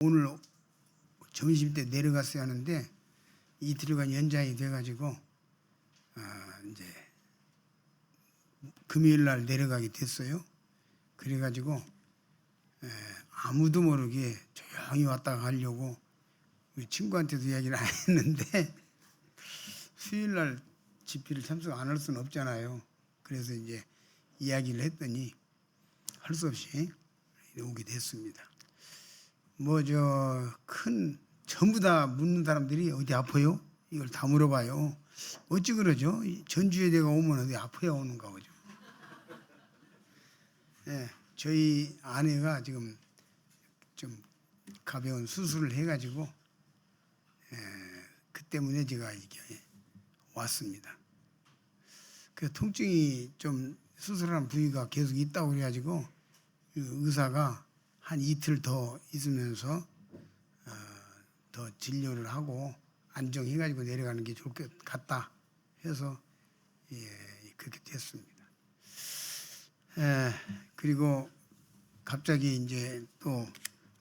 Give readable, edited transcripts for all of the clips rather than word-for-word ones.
오늘 점심 때 내려갔어야 하는데 이틀간 연장이 돼가지고 이제 금요일 날 내려가게 됐어요. 그래가지고 아무도 모르게 조용히 왔다 가려고 우리 친구한테도 이야기를 안 했는데 수요일 날 집회를 참석 안 할 수는 없잖아요. 그래서 이제 이야기를 했더니 할 수 없이 오게 됐습니다. 뭐 전부 다 묻는 사람들이 어디 아파요? 이걸 다 물어봐요. 어찌 그러죠? 전주에 내가 오면 어디 아파야 오는가 보죠. 네, 저희 아내가 지금 좀 가벼운 수술을 해가지고 그 때문에 제가 이게 왔습니다. 그 통증이 좀 수술한 부위가 계속 있다고 그래가지고 의사가 한 이틀 더 있으면서 더 진료를 하고 안정해가지고 내려가는 게 좋을 것 같다 해서 그렇게 됐습니다. 그리고 갑자기 이제 또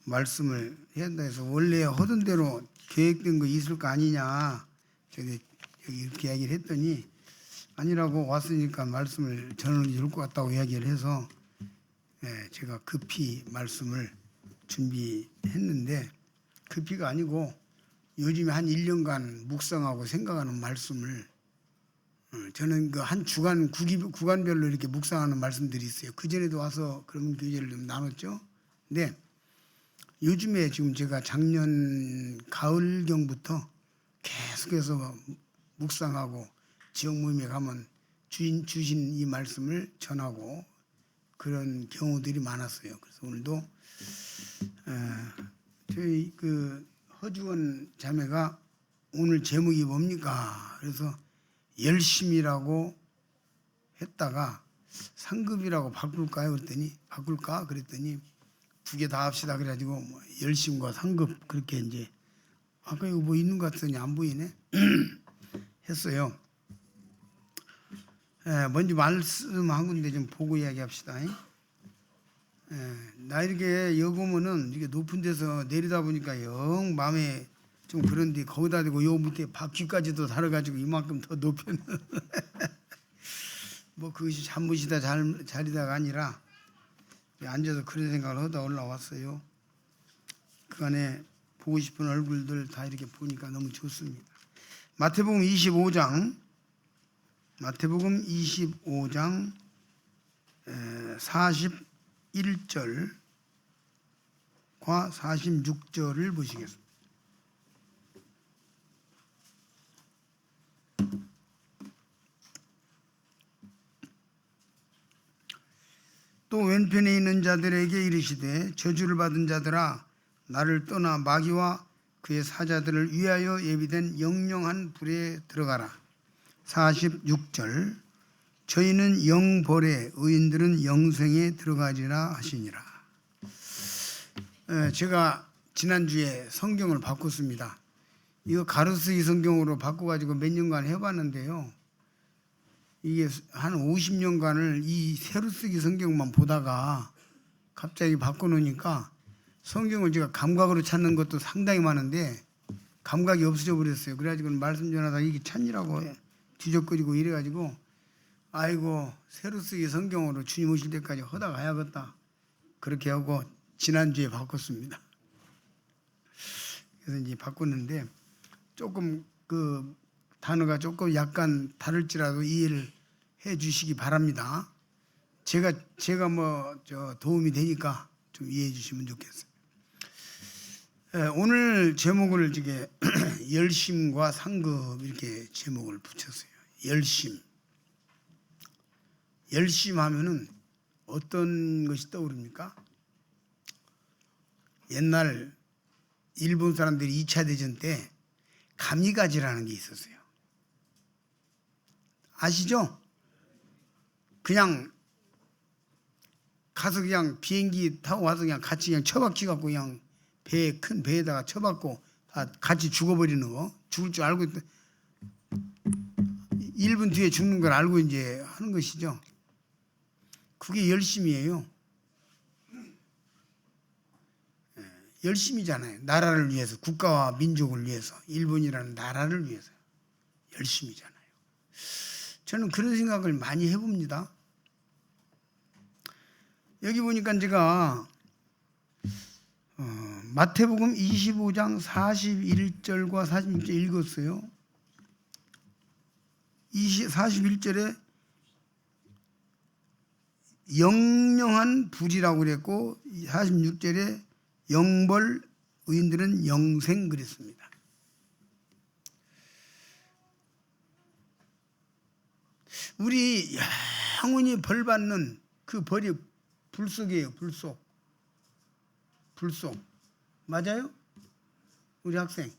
말씀을 해야 한다 해서 원래 하던 대로 계획된 거 있을 거 아니냐 여기 이렇게 이야기를 했더니 아니라고 왔으니까 말씀을 전하는 게 좋을 것 같다고 이야기를 해서 제가 급히 말씀을 준비했는데 급히가 아니고 요즘에 한 1년간 묵상하고 생각하는 말씀을 저는 그 한 주간 구간별로 이렇게 묵상하는 말씀들이 있어요. 그 전에도 와서 그런 교제를 좀 나눴죠. 근데 요즘에 지금 제가 작년 가을경부터 계속해서 묵상하고 지역 모임에 가면 주신 이 말씀을 전하고 그런 경우들이 많았어요. 그래서 오늘도 저희 그 허주원 자매가 오늘 제목이 뭡니까? 그래서 열심이라고 했다가 상급이라고 바꿀까요? 그랬더니 두 개 다 합시다. 그래가지고 뭐 열심과 상급 그렇게 이제 아까 이거 뭐 있는 것 같더니 안 보이네 했어요. 먼저 말씀 한 군데 좀 보고 이야기합시다. 나 이렇게 여기 오면은 이게 높은 데서 내리다 보니까 영 마음에 좀 그런데 거기다 대고 요 밑에 바퀴까지도 달아가지고 이만큼 더 높여는 뭐 그것이 잠못이다 자리다가 아니라 앉아서 그런 생각을 하다 올라왔어요. 그간에 보고 싶은 얼굴들 다 이렇게 보니까 너무 좋습니다. 마태복음 25장 41절과 46절을 보시겠습니다. 또 왼편에 있는 자들에게 이르시되 저주를 받은 자들아 나를 떠나 마귀와 그의 사자들을 위하여 예비된 영영한 불에 들어가라. 46절 저희는 영벌에 의인들은 영생에 들어가리라 하시니라. 제가 지난주에 성경을 바꿨습니다. 이거 가로쓰기 성경으로 바꿔가지고 몇 년간 해봤는데요. 이게 한 50년간을 이 세로쓰기 성경만 보다가 갑자기 바꿔놓으니까 성경을 제가 감각으로 찾는 것도 상당히 많은데 감각이 없어져 버렸어요. 그래가지고 말씀 전하다가 이게 찾느라고 뒤적거리고 이래가지고 아이고 세로쓰기 성경으로 주님 오실 때까지 하다 가야겠다 그렇게 하고 지난주에 바꿨습니다. 그래서 이제 바꿨는데 조금 그 단어가 조금 약간 다를지라도 이해를 해 주시기 바랍니다. 제가 뭐 도움이 되니까 좀 이해해 주시면 좋겠어요. 오늘 제목을 이게 열심과 상급 이렇게 제목을 붙였어요. 열심하면은 어떤 것이 떠오릅니까? 옛날 일본 사람들이 2차 대전 때 가미가지라는 게 있었어요. 아시죠? 그냥 가서 그냥 비행기 타고 와서 그냥 같이 그냥 처박혀갖고 그냥 큰 배에다가 처박고 다 같이 죽어버리는 거. 죽을 줄 알고 1분 뒤에 죽는 걸 알고 이제 하는 것이죠. 그게 열심이에요. 열심이잖아요. 나라를 위해서, 국가와 민족을 위해서, 일본이라는 나라를 위해서 열심이잖아요. 저는 그런 생각을 많이 해봅니다. 여기 보니까 제가 마태복음 25장 41절과 46절 읽었어요. 41절에 영영한 불이라고 그랬고 46절에 영벌 의인들은 영생 그랬습니다. 우리 영원히 벌 받는 그 벌이 불속이에요. 불속 맞아요? 우리 학생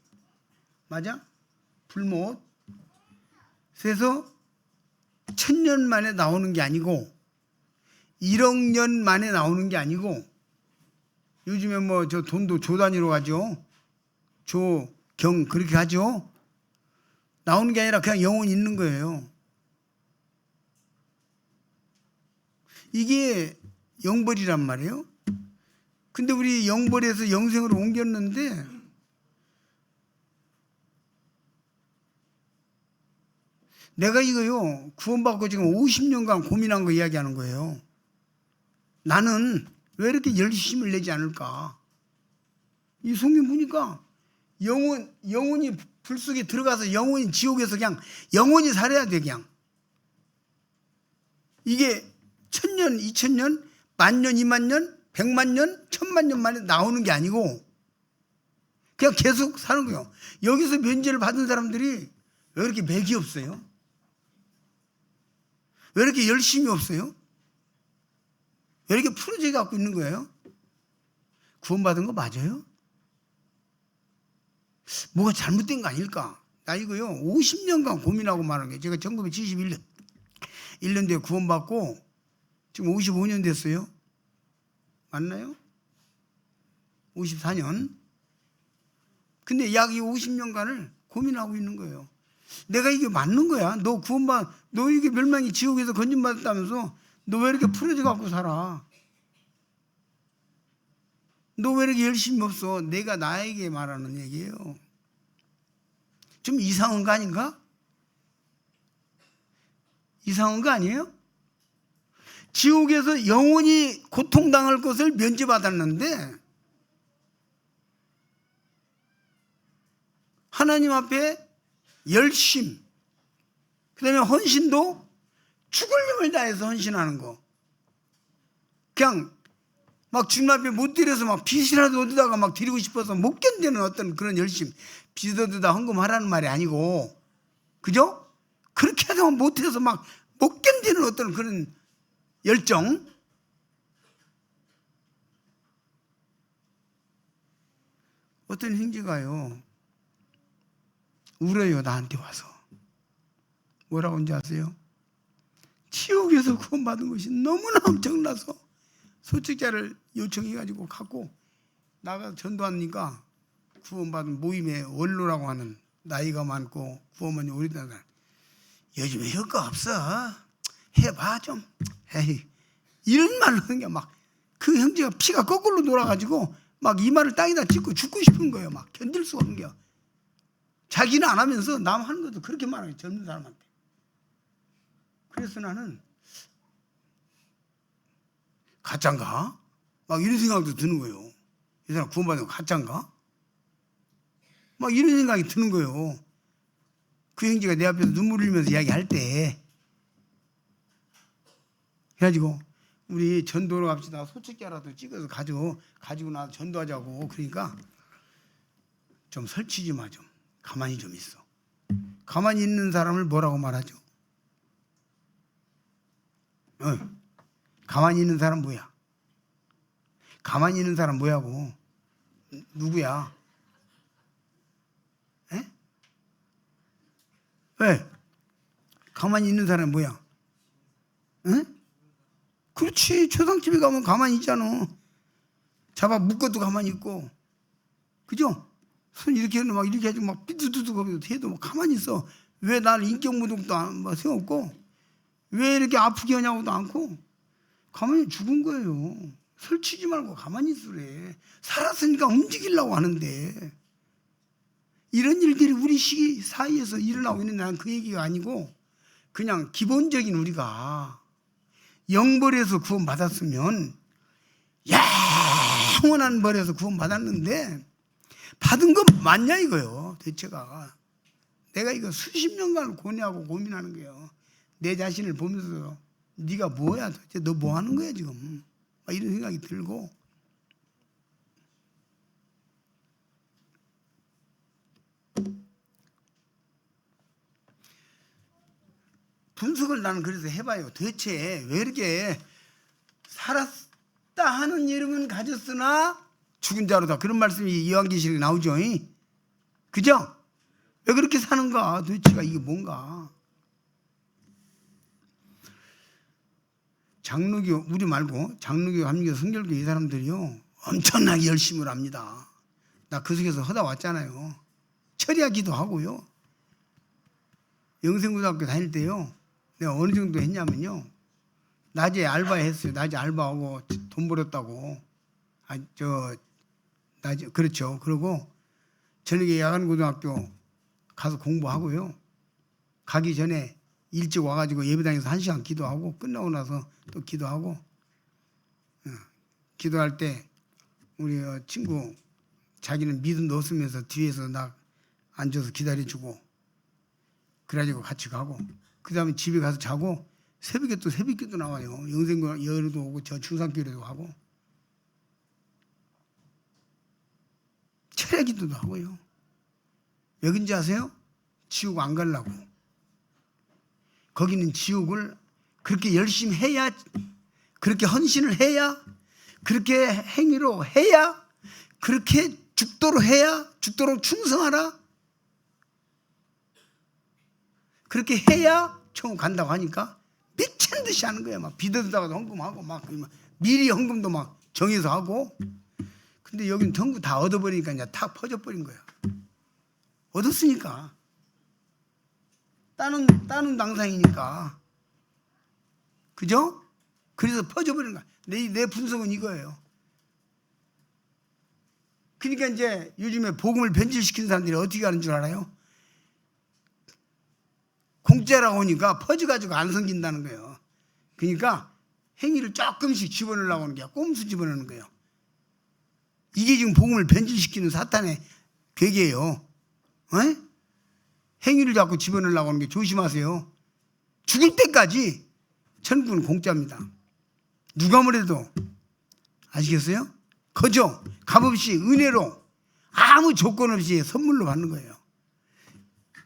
맞아? 불못. 그래서 1000년 만에 나오는 게 아니고 1억 년 만에 나오는 게 아니고, 요즘에 뭐 저 돈도 조 단위로 하죠. 조, 경 그렇게 하죠. 나오는 게 아니라 그냥 영원히 있는 거예요. 이게 영벌이란 말이에요. 근데 우리 영벌에서 영생으로 옮겼는데 내가 이거요 구원받고 지금 50년간 고민한 거 이야기하는 거예요. 나는 왜 이렇게 열심을 내지 않을까? 이 성경 보니까 영원히 불 속에 들어가서 영원히 지옥에서 그냥 영원히 살아야 돼. 그냥 이게 1000년, 2000년, 만년, 2만년, 100만년, 1000만년 만에 나오는 게 아니고 그냥 계속 사는 거예요. 여기서 면제를 받은 사람들이 왜 이렇게 맥이 없어요? 왜 이렇게 열심이 없어요? 왜 이렇게 풀어져 갖고 있는 거예요? 구원받은 거 맞아요? 뭐가 잘못된 거 아닐까? 나 이거요 50년간 고민하고 말한 거예요. 제가 1971년도에 구원받고 지금 55년 됐어요. 맞나요? 54년. 근데 약 이 50년간을 고민하고 있는 거예요. 내가 이게 맞는 거야? 너 이게 멸망이 지옥에서 건진받았다면서 너 왜 이렇게 풀어져 갖고 살아? 너 왜 이렇게 열심히 없어? 내가 나에게 말하는 얘기예요. 좀 이상한 거 아닌가? 이상한 거 아니에요? 지옥에서 영원히 고통당할 것을 면제받았는데 하나님 앞에 열심, 그 다음에 헌신도 죽을 힘을 다해서 헌신하는 거. 그냥 막 주님 앞에 못 드려서 막 빚이라도 얻다가 막 드리고 싶어서 못 견디는 어떤 그런 열심. 빚 얻다 헌금하라는 말이 아니고, 그죠? 그렇게 하다가 못해서 막 못 견디는 어떤 그런 열정. 어떤 형제가요 울어요. 나한테 와서 뭐라고 하는지 아세요? 지옥에서 구원받은 것이 너무나 엄청나서 소책자를 요청해가지고 갖고 나가 전도하니까 구원받은 모임의 원로라고 하는 나이가 많고 구원만이 오래된 사람, 요즘에 효과 없어, 해봐 좀, 에이, 이런 말로 하는 게 막 그 형제가 피가 거꾸로 돌아가지고 막 이마를 땅에다 짚고 죽고 싶은 거예요. 막 견딜 수가 없는 게. 자기는 안 하면서 남 하는 것도 그렇게 말하는 거예요. 젊은 사람한테. 그래서 나는 가짜인가? 막 이런 생각도 드는 거예요. 이 사람 구원받은 거 가짜인가? 막 이런 생각이 드는 거예요. 그 형제가 내 앞에서 눈물 흘리면서 이야기할 때. 그래가지고 우리 전도로 갑시다. 소책자라도 찍어서 가지고 나서 전도하자고. 그러니까 좀 설치 좀 하죠. 가만히 좀 있어. 가만히 있는 사람을 뭐라고 말하죠? 가만히 있는 사람 뭐야? 가만히 있는 사람 뭐야고? 누구야? 에? 왜? 가만히 있는 사람 뭐야? 응? 그렇지. 초상집에 가면 가만히 있잖아. 잡아 묶어도 가만히 있고, 그죠? 손 이렇게 해도 막 이렇게 해도 막 삐두두두 해도 막 가만히 있어. 왜 나를 인격모독도 뭐 세웠고, 왜 이렇게 아프게 하냐고도 않고, 가만히 죽은 거예요. 설치지 말고 가만히 있으래. 살았으니까 움직이려고 하는데 이런 일들이 우리 시기 사이에서 일어나고 있는 나는 그 얘기가 아니고 그냥 기본적인 우리가 영벌에서 구원받았으면 영원한 벌에서 구원받았는데 받은 건 맞냐 이거요. 대체가 내가 이거 수십 년간 고뇌하고 고민하는 거예요. 내 자신을 보면서 네가 뭐야 도대체 너 뭐 하는 거야 지금 막 이런 생각이 들고 분석을 나는 그래서 해봐요. 대체 왜 이렇게 살았다 하는 이름은 가졌으나 죽은 자로다 그런 말씀이 요한계시록에 나오죠. 그죠? 왜 그렇게 사는가 도대체가 이게 뭔가. 장로교 우리 말고 장로교 감리교 성결교 이 사람들이요 엄청나게 열심을 합니다. 나 그 속에서 하다 왔잖아요. 철야기도 하고요. 영생고등학교 다닐 때요 내가 어느 정도 했냐면요 낮에 알바했어요. 낮에 알바하고 돈 벌었다고. 낮에 그렇죠. 그리고 저녁에 야간고등학교 가서 공부하고요. 가기 전에 일찍 와가지고 예배당에서 1시간 기도하고 끝나고 나서 또 기도하고 기도할 때 우리 친구 자기는 믿음 넣었으면서 뒤에서 나 앉아서 기다려주고 그래가지고 같이 가고 그 다음에 집에 가서 자고 새벽에 또 새벽기도 나와요. 영생교회도 오고 저 중산교회도 하고 철야기도도 하고요. 왜 그런지 아세요? 지옥 안 가려고. 거기는 지옥을 그렇게 열심히 해야 그렇게 헌신을 해야 그렇게 행위로 해야 그렇게 죽도록 해야 죽도록 충성하라 그렇게 해야 천국 간다고 하니까 미친 듯이 하는 거예요. 막 비대다가도 헌금하고 막 미리 헌금도 막 정해서 하고 근데 여기는 전부 다 얻어버리니까 이제 다 퍼져버린 거야. 얻었으니까 따는 당상이니까 그죠? 그래서 퍼져버리는 거야. 내 분석은 이거예요. 그러니까 이제 요즘에 복음을 변질시키는 사람들이 어떻게 하는 줄 알아요? 공짜라고 하니까 퍼져가지고 안 섬긴다는 거예요. 그러니까 행위를 조금씩 집어넣으려고 하는 게 꼼수 집어넣는 거예요. 이게 지금 복음을 변질시키는 사탄의 괴계예요. 행위를 자꾸 집어넣으려고 하는 게 조심하세요. 죽을 때까지 천국은 공짜입니다. 누가 뭐래도 아시겠어요? 거저 값없이 은혜로 아무 조건 없이 선물로 받는 거예요.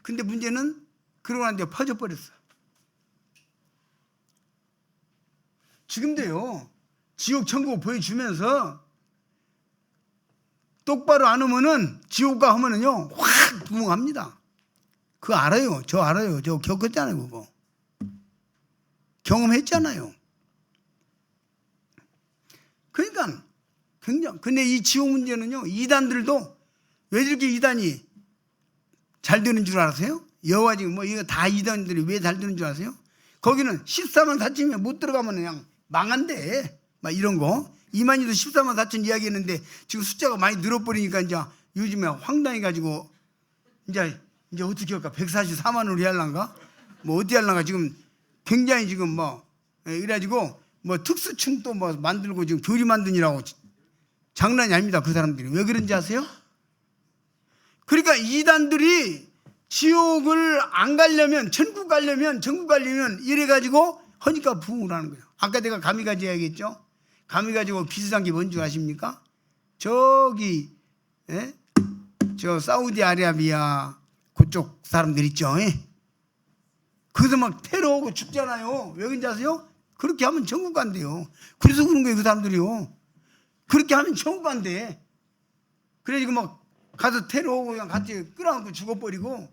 근데 문제는 그러고 난 뒤에 퍼져버렸어. 지금도요 지옥 천국 보여주면서 똑바로 안 오면은 지옥가 하면은요 확 부흥합니다. 그거 알아요. 저 알아요. 저 겪었잖아요. 그거 경험했잖아요. 그러니까 굉장히 근데 이 지옥 문제는요 이단들도 왜 저렇게 이단이 잘 되는 줄 알았어요? 여호와 지금 뭐 이거 다 이단들이 왜 잘 되는 줄 아세요? 거기는 14만 4천이면 못 들어가면 그냥 망한대. 막 이런 거. 이만희도 14만 4천 이야기했는데 지금 숫자가 많이 늘어버리니까 이제 요즘에 황당해가지고 이제 어떻게 할까? 144만으로 해야할란가? 뭐 어떻게 할란가? 지금 굉장히 지금 뭐 이래가지고 뭐 특수층 또 뭐 만들고 지금 교리 만드니라고 장난이 아닙니다. 그 사람들이. 왜 그런지 아세요? 그러니까 이단들이 지옥을 안 가려면 전국 가려면 이래가지고 하니까 부흥을 하는 거예요. 아까 내가 가미가지 이야기했죠. 가미가지고 비슷한 게 뭔 줄 아십니까? 저기 저 사우디아라비아 그쪽 사람들 있죠. 그래서 막 테러 오고 죽잖아요. 왜 그런지 아세요? 그렇게 하면 천국 간대요. 그래서 그런 거예요. 그 사람들이요. 그렇게 하면 천국 간대. 그래가지고 막 가서 테러 오고 그냥 같이 끌어안고 죽어버리고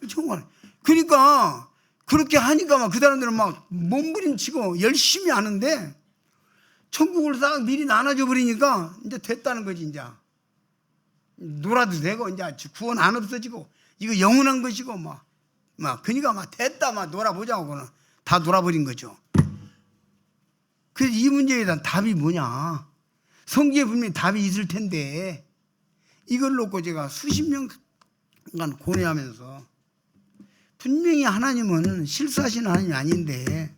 천국 가네. 그러니까 그렇게 하니까 막 그 사람들은 막 몸부림치고 열심히 하는데 천국을 싹 미리 나눠줘 버리니까 이제 됐다는 거지. 이제 놀아도 되고 이제 구원 안 없어지고 이거 영원한 것이고 막 그러니까 막 됐다 막 놀아보자고는 다 놀아버린 거죠. 그래서 이 문제에 대한 답이 뭐냐? 성경에 분명히 답이 있을 텐데 이걸 놓고 제가 수십 년간 고뇌하면서 분명히 하나님은 실수하시는 하나님이 아닌데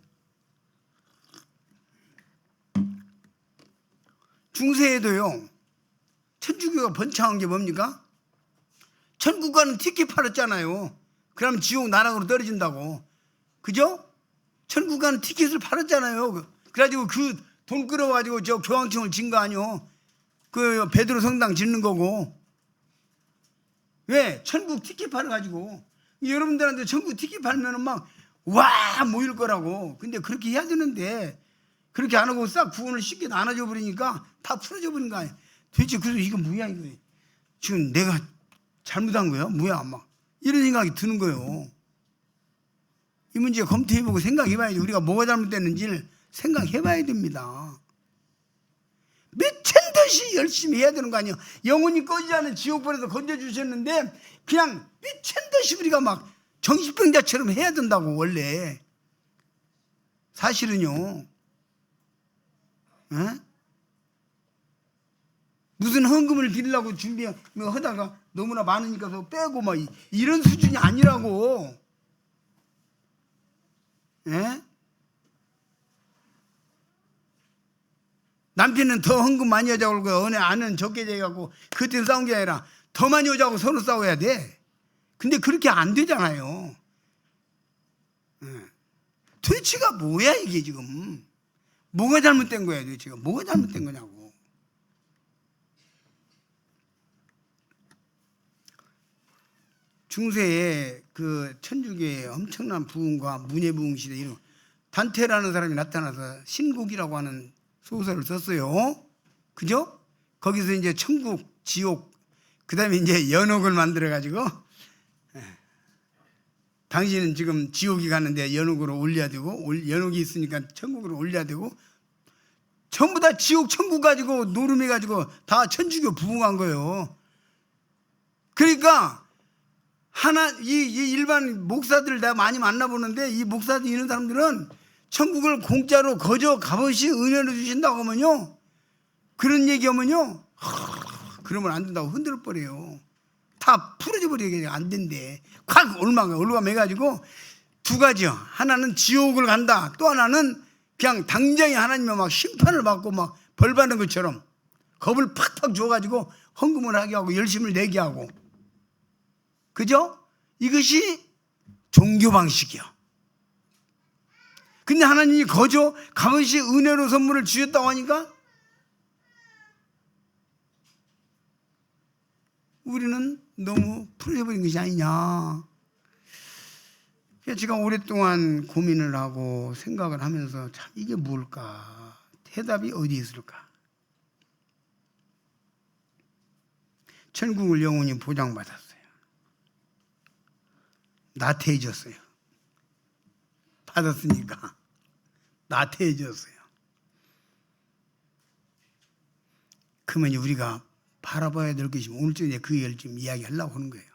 중세에도요 천주교가 번창한 게 뭡니까? 천국 가는 티켓 팔았잖아요. 그러면 지옥 나락으로 떨어진다고. 그죠? 천국 가는 티켓을 팔았잖아요. 그래가지고 그 돈 끌어가지고 저 교황청을 진 거 아니요. 그 베드로 성당 짓는 거고. 왜? 천국 티켓 팔아가지고. 여러분들한테 천국 티켓 팔면은 막 와 모일 거라고. 근데 그렇게 해야 되는데 그렇게 안 하고 싹 구원을 쉽게 나눠줘 버리니까 다 풀어져 버린 거 아니야. 도대체 그래서 이거 뭐야 이거. 지금 내가 잘못한 거야? 뭐야 막 이런 생각이 드는 거예요. 이 문제 검토해보고 생각해봐야지. 우리가 뭐가 잘못됐는지를 생각해봐야 됩니다. 미친 듯이 열심히 해야 되는 거 아니에요. 영혼이 꺼지지 않은 지옥불에서 건져주셨는데 그냥 미친 듯이 우리가 막 정신병자처럼 해야 된다고. 원래 사실은요 에? 무슨 헌금을 드리려고 준비하다가 너무나 많으니까 더 빼고 막 이런 수준이 아니라고. 에? 남편은 더 헌금 많이 하자고 그러고 은혜 아는 적게 돼갖고 그때는 싸운 게 아니라 더 많이 하자고 서로 싸워야 돼. 근데 그렇게 안 되잖아요. 도대체가 뭐야 이게 지금. 뭐가 잘못된 거야 도대체가. 뭐가 잘못된 거냐고. 중세에 그 천주교의 엄청난 부흥과 문예부흥 시대 이런 단테라는 사람이 나타나서 신국이라고 하는 소설을 썼어요. 그죠? 거기서 이제 천국, 지옥, 그 다음에 이제 연옥을 만들어가지고 당신은 지금 지옥이 가는데 연옥으로 올려야 되고 연옥이 있으니까 천국으로 올려야 되고 전부 다 지옥, 천국 가지고 노름해가지고 다 천주교 부흥한 거예요. 그러니까 이 일반 목사들 내가 많이 만나보는데 이 목사들 이런 사람들은 천국을 공짜로 거저 값없이 은혜로 주신다고 하면요 그런 얘기하면요 그러면 안 된다고 흔들어 버려요. 다 풀어져 버리게 안 된대. 확 올라가매가지고 두 가지요. 하나는 지옥을 간다. 또 하나는 그냥 당장에 하나님의 막 심판을 받고 막 벌 받는 것처럼 겁을 팍팍 줘가지고 헌금을 하게 하고 열심을 내게 하고. 그죠? 이것이 종교 방식이요. 근데 하나님이 거저 값없이 은혜로 선물을 주셨다고 하니까 우리는 너무 풀어져버린 것이 아니냐. 제가 오랫동안 고민을 하고 생각을 하면서 참 이게 뭘까? 해답이 어디 있을까? 천국을 영원히 보장받았어요. 나태해졌어요. 받았으니까 나태해졌어요. 그러면 우리가 바라봐야 될 것이 오늘 저녁에 그 얘기를 좀 이야기하려고 하는 거예요.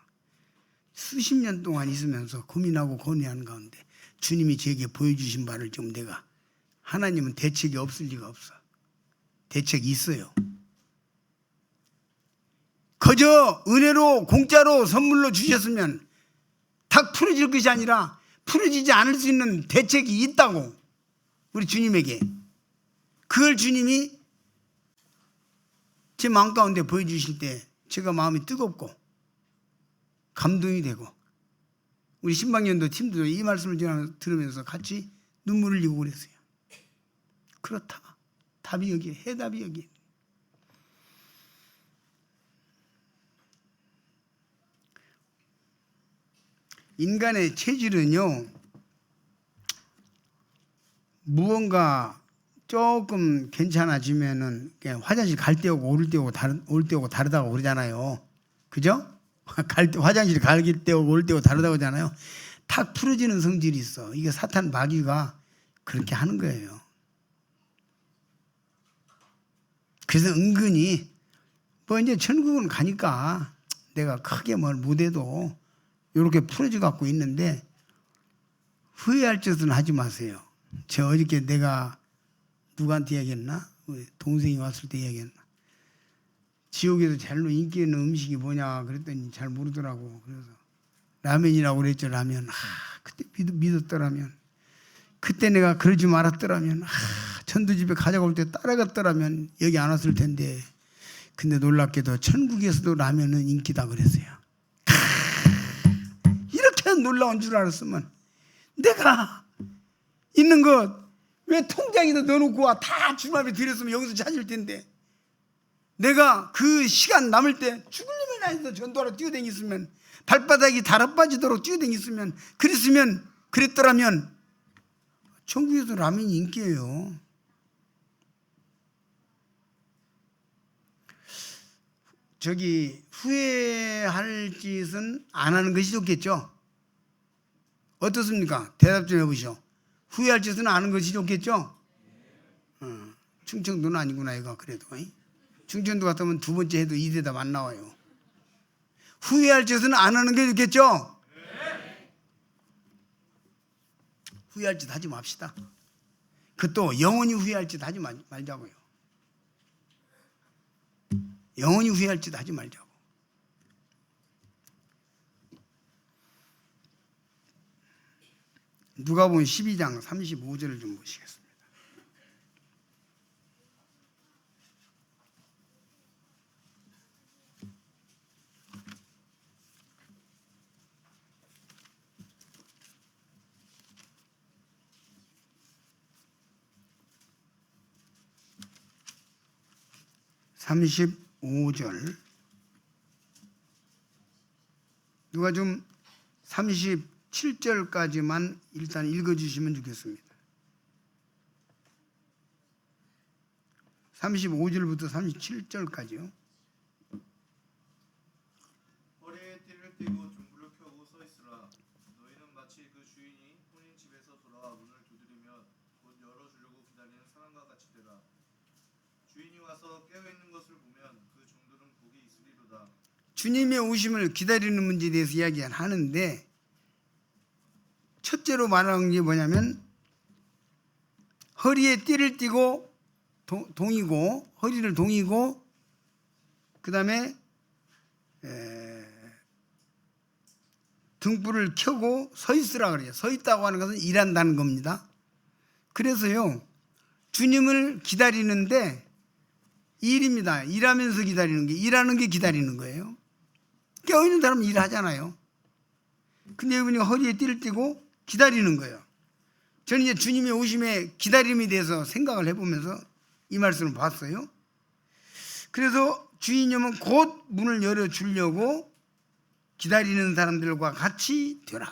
수십 년 동안 있으면서 고민하고 고뇌하는 가운데 주님이 저에게 보여주신 바를 좀 내가 하나님은 대책이 없을 리가 없어. 대책이 있어요. 그저 은혜로 공짜로 선물로 주셨으면 다 풀어질 것이 아니라 풀어지지 않을 수 있는 대책이 있다고. 우리 주님에게. 그걸 주님이 제 마음 가운데 보여주실 때 제가 마음이 뜨겁고 감동이 되고 우리 신방연도 팀도 이 말씀을 들으면서 같이 눈물을 흘리고 그랬어요. 그렇다. 답이 여기에, 해답이 여기에. 인간의 체질은요, 무언가 조금 괜찮아지면은 그냥 화장실 갈 때 오고 올 때 오고 다르다고 그러잖아요. 그죠? 화장실 갈 때 오고 올 때 오고 다르다고 하잖아요. 탁 풀어지는 성질이 있어. 이게 사탄 마귀가 그렇게 하는 거예요. 그래서 은근히 뭐 이제 천국은 가니까 내가 크게 뭘 못해도 이렇게 풀어져 갖고 있는데 후회할 짓은 하지 마세요. 저 어저께 내가 누구한테 이야기했나? 우리 동생이 왔을 때 이야기했나? 지옥에서 제일로 인기 있는 음식이 뭐냐 그랬더니 잘 모르더라고. 그래서 라면이라고 그랬죠. 라면. 그때 믿었더라면, 그때 내가 그러지 말았더라면, 전두집에 가져갈 때 따라갔더라면 여기 안 왔을 텐데. 근데 놀랍게도 천국에서도 라면은 인기다 그랬어요. 이렇게 놀라운 줄 알았으면 내가 있는 것 왜 통장에다 넣어놓고 와 다 주말에 드렸으면 여기서 찾을 텐데, 내가 그 시간 남을 때 죽을려면 나에서 전도하러 뛰어다녔으면, 발바닥이 달아 빠지도록 뛰어다녔으면, 그랬더라면 천국에서 라면이 인기예요. 저기 후회할 짓은 안 하는 것이 좋겠죠? 어떻습니까? 대답 좀 해보시오. 후회할 짓은 안 하는 것이 좋겠죠? 충청도는 아니구나 이거. 그래도 충청도 같으면 두 번째 해도 이 대답 안 나와요. 후회할 짓은 안 하는 게 좋겠죠? 후회할 짓 하지 맙시다. 그것도 영원히 후회할 짓 하지 말자고요. 영원히 후회할 짓 하지 말자고. 누가복음 12장 35절을 좀 보시겠습니다. (35절) 누가 좀 37절까지만 일단 읽어주시면 좋겠습니다. 35절부터 37절까지요. 허리에 띠를 띠고 종불을 켜고 서 있으라. 너희는 마치 그 주인이 혼인 집에서 돌아와 문을 두드리면 곧 열어주려고 기다리는 사람과 같이 되라. 주인이 와서 깨어있는 것을 보면 그 종들은 복이 있으리로다. 주님의 오심을 기다리는 문제에 대해서 이야기하는데, 첫째로 말하는 게 뭐냐면 허리에 띠를 띠고 동이고, 허리를 동이고, 그 다음에 등불을 켜고 서 있으라 그래요. 서 있다고 하는 것은 일한다는 겁니다. 그래서요, 주님을 기다리는데 일입니다. 일하면서 기다리는 게, 일하는 게 기다리는 거예요. 깨어있는 사람은 일하잖아요. 근데 이분이 허리에 띠를 띠고 기다리는 거예요. 저는 이제 주님의 오심의 기다림에 대해서 생각을 해보면서 이 말씀을 봤어요. 그래서 주인이 오면 곧 문을 열어주려고 기다리는 사람들과 같이 되라.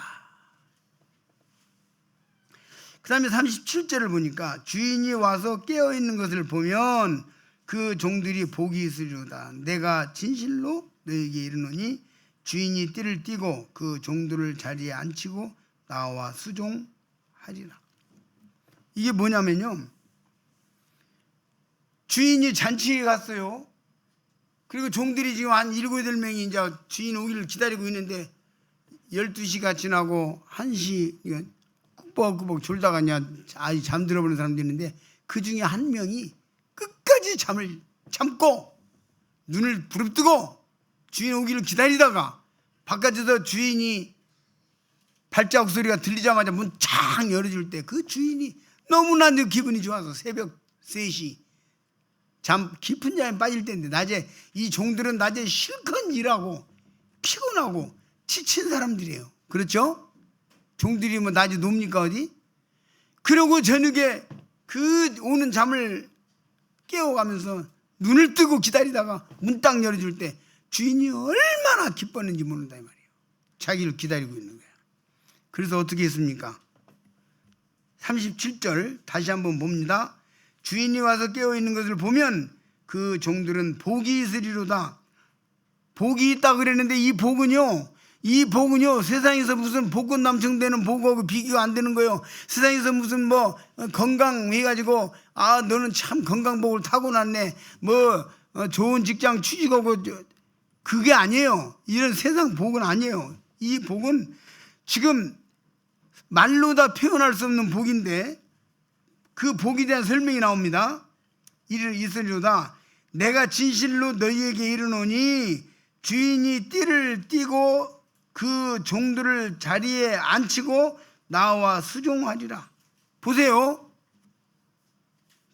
그 다음에 37절을 보니까 주인이 와서 깨어있는 것을 보면 그 종들이 복이 있으리로다. 내가 진실로 너에게 이르노니 주인이 띠를 띠고 그 종들을 자리에 앉히고 나와 수종하리라. 이게 뭐냐면요, 주인이 잔치에 갔어요. 그리고 종들이 지금 한 7, 8명이 이제 주인 오기를 기다리고 있는데 12시가 지나고 1시 꾸벅꾸벅 졸다가 그냥 아주 잠들어 버리는 사람도 있는데, 그 중에 한 명이 끝까지 잠을 참고 눈을 부릅뜨고 주인 오기를 기다리다가 바깥에서 주인이 발자국 소리가 들리자마자 문 창 열어줄 때 그 주인이 너무나 기분이 좋아서 새벽 3시 잠 깊은 잠에 빠질 때인데, 낮에 이 종들은 낮에 실컷 일하고 피곤하고 지친 사람들이에요. 그렇죠? 종들이 뭐 낮에 놉니까 어디? 그러고 저녁에 그 오는 잠을 깨워가면서 눈을 뜨고 기다리다가 문 딱 열어줄 때 주인이 얼마나 기뻤는지 모른다 이 말이에요. 자기를 기다리고 있는 거야. 그래서 어떻게 했습니까? 37절 다시 한번 봅니다. 주인이 와서 깨어있는 것을 보면 그 종들은 복이 있으리로다. 복이 있다 그랬는데 이 복은요 세상에서 무슨 복권 남청되는 복하고 비교가 안 되는 거예요. 세상에서 무슨 뭐 건강 해가지고 너는 참 건강복을 타고났네, 뭐 좋은 직장 취직하고, 그게 아니에요. 이런 세상 복은 아니에요. 이 복은 지금 말로 다 표현할 수 없는 복인데, 그 복에 대한 설명이 나옵니다. 이를 있으리로다. 내가 진실로 너희에게 이르노니 주인이 띠를 띠고 그 종들을 자리에 앉히고 나와 수종하리라. 보세요.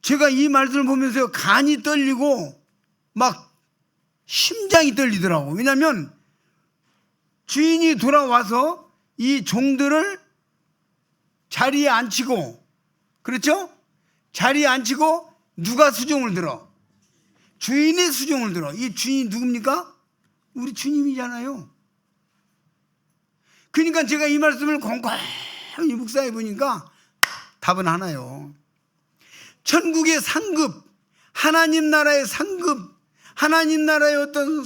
제가 이 말씀을 보면서 간이 떨리고 막 심장이 떨리더라고. 왜냐하면 주인이 돌아와서 이 종들을 자리에 앉히고, 그렇죠? 자리에 앉히고 누가 수종을 들어? 주인의 수종을 들어. 이 주인이 누굽니까? 우리 주님이잖아요. 그러니까 제가 이 말씀을 곰곰이 묵상해 보니까 답은 하나요. 천국의 상급, 하나님 나라의 상급, 하나님 나라의 어떤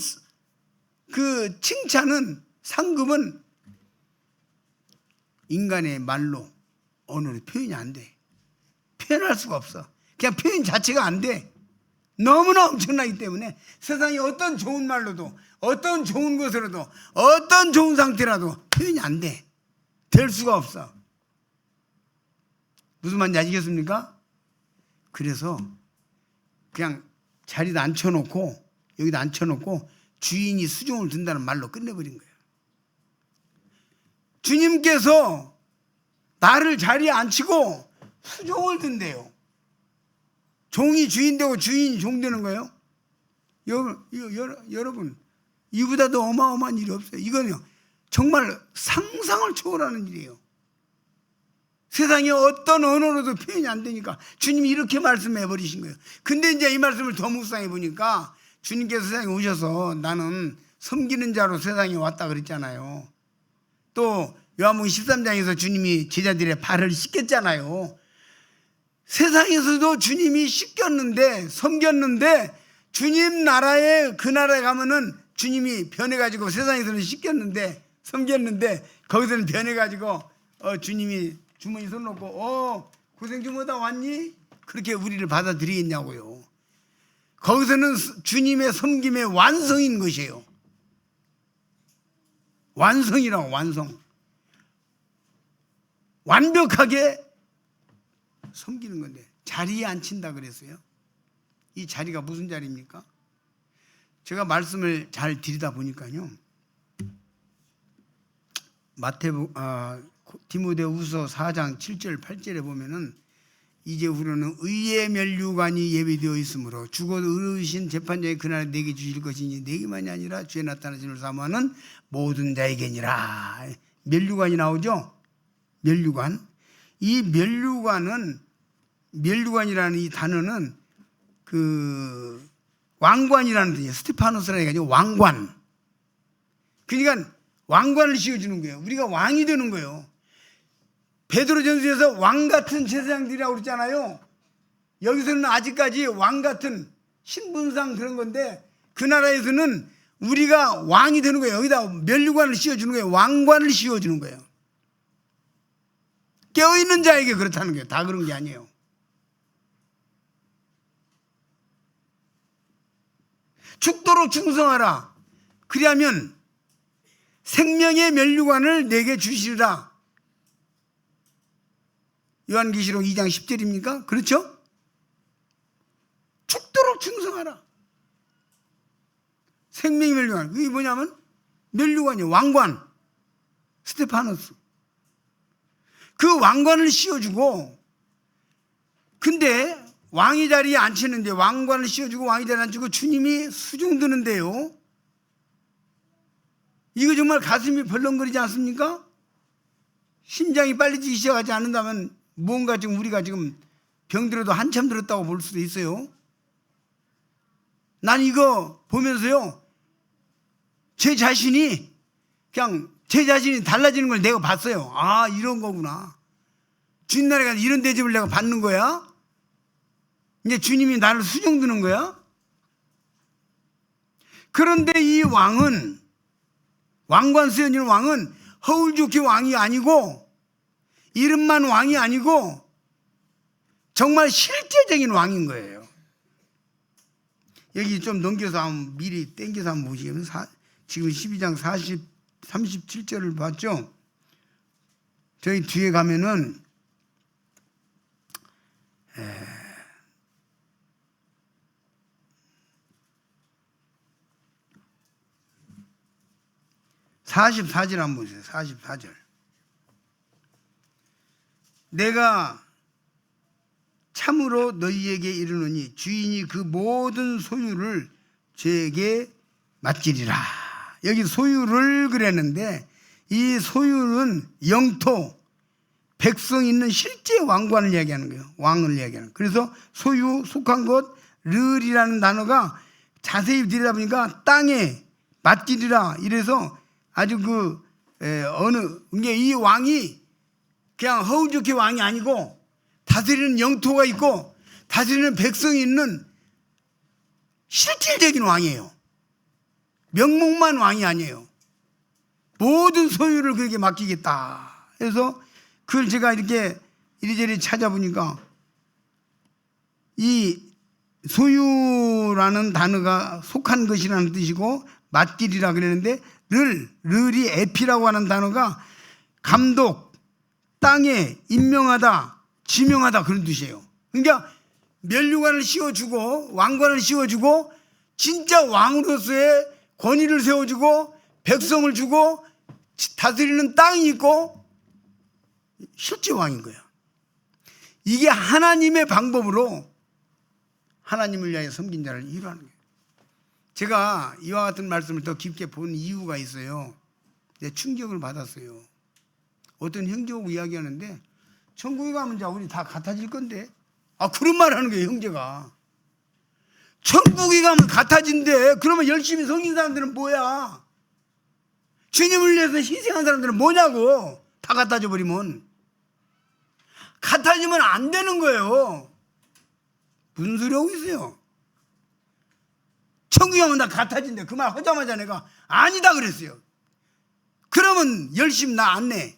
그 칭찬은, 상급은 인간의 말로, 언어로 표현이 안 돼. 표현할 수가 없어. 그냥 표현 자체가 안 돼. 너무나 엄청나기 때문에 세상에 어떤 좋은 말로도, 어떤 좋은 것으로도, 어떤 좋은 상태라도 표현이 안 돼. 될 수가 없어. 무슨 말인지 아시겠습니까? 그래서 그냥 자리도 앉혀놓고, 여기다 앉혀놓고 주인이 수종을 든다는 말로 끝내버린 거예요. 주님께서 나를 자리에 앉히고 수종을 든대요. 종이 주인 되고 주인이 종 되는 거예요. 여러분, 이보다 더 어마어마한 일이 없어요. 이거는요, 정말 상상을 초월하는 일이에요. 세상에 어떤 언어로도 표현이 안 되니까 주님이 이렇게 말씀해 버리신 거예요. 근데 이제 이 말씀을 더 묵상해 보니까 주님께서 세상에 오셔서 나는 섬기는 자로 세상에 왔다 그랬잖아요. 또 요한복음 13장에서 주님이 제자들의 발을 씻겼잖아요. 세상에서도 주님이 씻겼는데, 섬겼는데, 주님 나라에, 그 나라에 가면은 주님이 변해가지고, 세상에서는 씻겼는데, 섬겼는데, 거기서는 변해가지고 주님이 주머니 손 놓고 고생 좀 하다 왔니? 그렇게 우리를 받아들이겠냐고요. 거기서는 주님의 섬김의 완성인 것이에요. 완성이라고, 완성. 완벽하게 섬기는 건데 자리에 앉힌다 그랬어요. 이 자리가 무슨 자리입니까? 제가 말씀을 잘 드리다 보니까요, 디모데후서 4장 7절 8절에 보면은 이제 후로는 의의 면류관이 예비되어 있으므로 죽어도 의로우신 재판장이 그날에 내게 주실 것이니 내게만이 아니라 주의 나타나심을 사모하는 모든 자에게니라. 면류관이 나오죠? 면류관. 이 면류관이라는 이 단어는 그 왕관이라는 뜻이에요. 스테파노스라 해가지고 왕관. 그러니까 왕관을 씌워주는 거예요. 우리가 왕이 되는 거예요. 베드로전서에서 왕 같은 제사장들이라고 그랬잖아요. 여기서는 아직까지 왕 같은 신분상 그런 건데, 그 나라에서는 우리가 왕이 되는 거예요. 여기다 면류관을 씌워주는 거예요. 왕관을 씌워주는 거예요. 깨어있는 자에게 그렇다는 거예요. 다 그런 게 아니에요. 죽도록 충성하라. 그리하면 생명의 면류관을 내게 주시리라. 요한계시록 2장 10절입니까? 그렇죠? 죽도록 충성하라. 생명의 면류관. 그게 뭐냐면 면류관이에요. 왕관. 스테파노스. 그 왕관을 씌워주고, 근데 왕의 자리에 앉히는데, 왕관을 씌워주고 왕의 자리에 앉히고 주님이 수종드는데요, 이거 정말 가슴이 벌렁거리지 않습니까? 심장이 빨리 뛰기 시작하지 않는다면 뭔가 지금 우리가 지금 병들어도 한참 들었다고 볼 수도 있어요. 난 이거 보면서요, 제 자신이 달라지는 걸 내가 봤어요. 아, 이런 거구나. 주님 나라에 가서 이런 대접을 내가 받는 거야? 이제 주님이 나를 수종드는 거야? 그런데 이 왕은, 왕관 쓰여지는 왕은 허울 좋게 왕이 아니고, 이름만 왕이 아니고 정말 실제적인 왕인 거예요. 여기 좀 넘겨서 한번 미리 땡겨서 한번 보시면, 지금 12장 37절을 봤죠? 저희 뒤에 가면은 44절 한번 보세요. 44절. 내가 참으로 너희에게 이르노니 주인이 그 모든 소유를 죄에게 맡기리라. 여기 소유를 그랬는데 이 소유는 영토, 백성 있는 실제 왕관을 이야기하는 거예요. 왕을 이야기하는 거예요. 그래서 소유, 속한 것, 르이라는 단어가 자세히 들여다보니까 땅에 맡기리라. 이래서 아주 이 왕이 그냥 허우좋게 왕이 아니고 다스리는 영토가 있고 다스리는 백성이 있는 실질적인 왕이에요. 명목만 왕이 아니에요. 모든 소유를 그에게 맡기겠다. 그래서 그걸 제가 이렇게 이리저리 찾아보니까 이 소유라는 단어가 속한 것이라는 뜻이고 맡기리라 그랬는데 르이 에피라고 하는 단어가 감독, 땅에 임명하다, 지명하다 그런 뜻이에요. 그러니까 면류관을 씌워주고 왕관을 씌워주고 진짜 왕으로서의 권위를 세워주고 백성을 주고 다스리는 땅이 있고 실제 왕인 거야. 이게 하나님의 방법으로 하나님을 위하여 섬긴 자를 이루하는 거예요. 제가 이와 같은 말씀을 더 깊게 본 이유가 있어요. 충격을 받았어요. 어떤 형제하고 이야기하는데 천국에 가면 자 우리 다 같아질 건데 그런 말 하는 거예요. 형제가 천국에 가면 같아진대. 그러면 열심히 섬긴 사람들은 뭐야? 주님을 위해서 희생한 사람들은 뭐냐고. 다 같아져 버리면 같아지면 안 되는 거예요. 무슨 소리 하고 있어요? 천국에 가면 다 같아진대. 그 말 하자마자 내가 아니다 그랬어요. 그러면 열심히 나 안 내.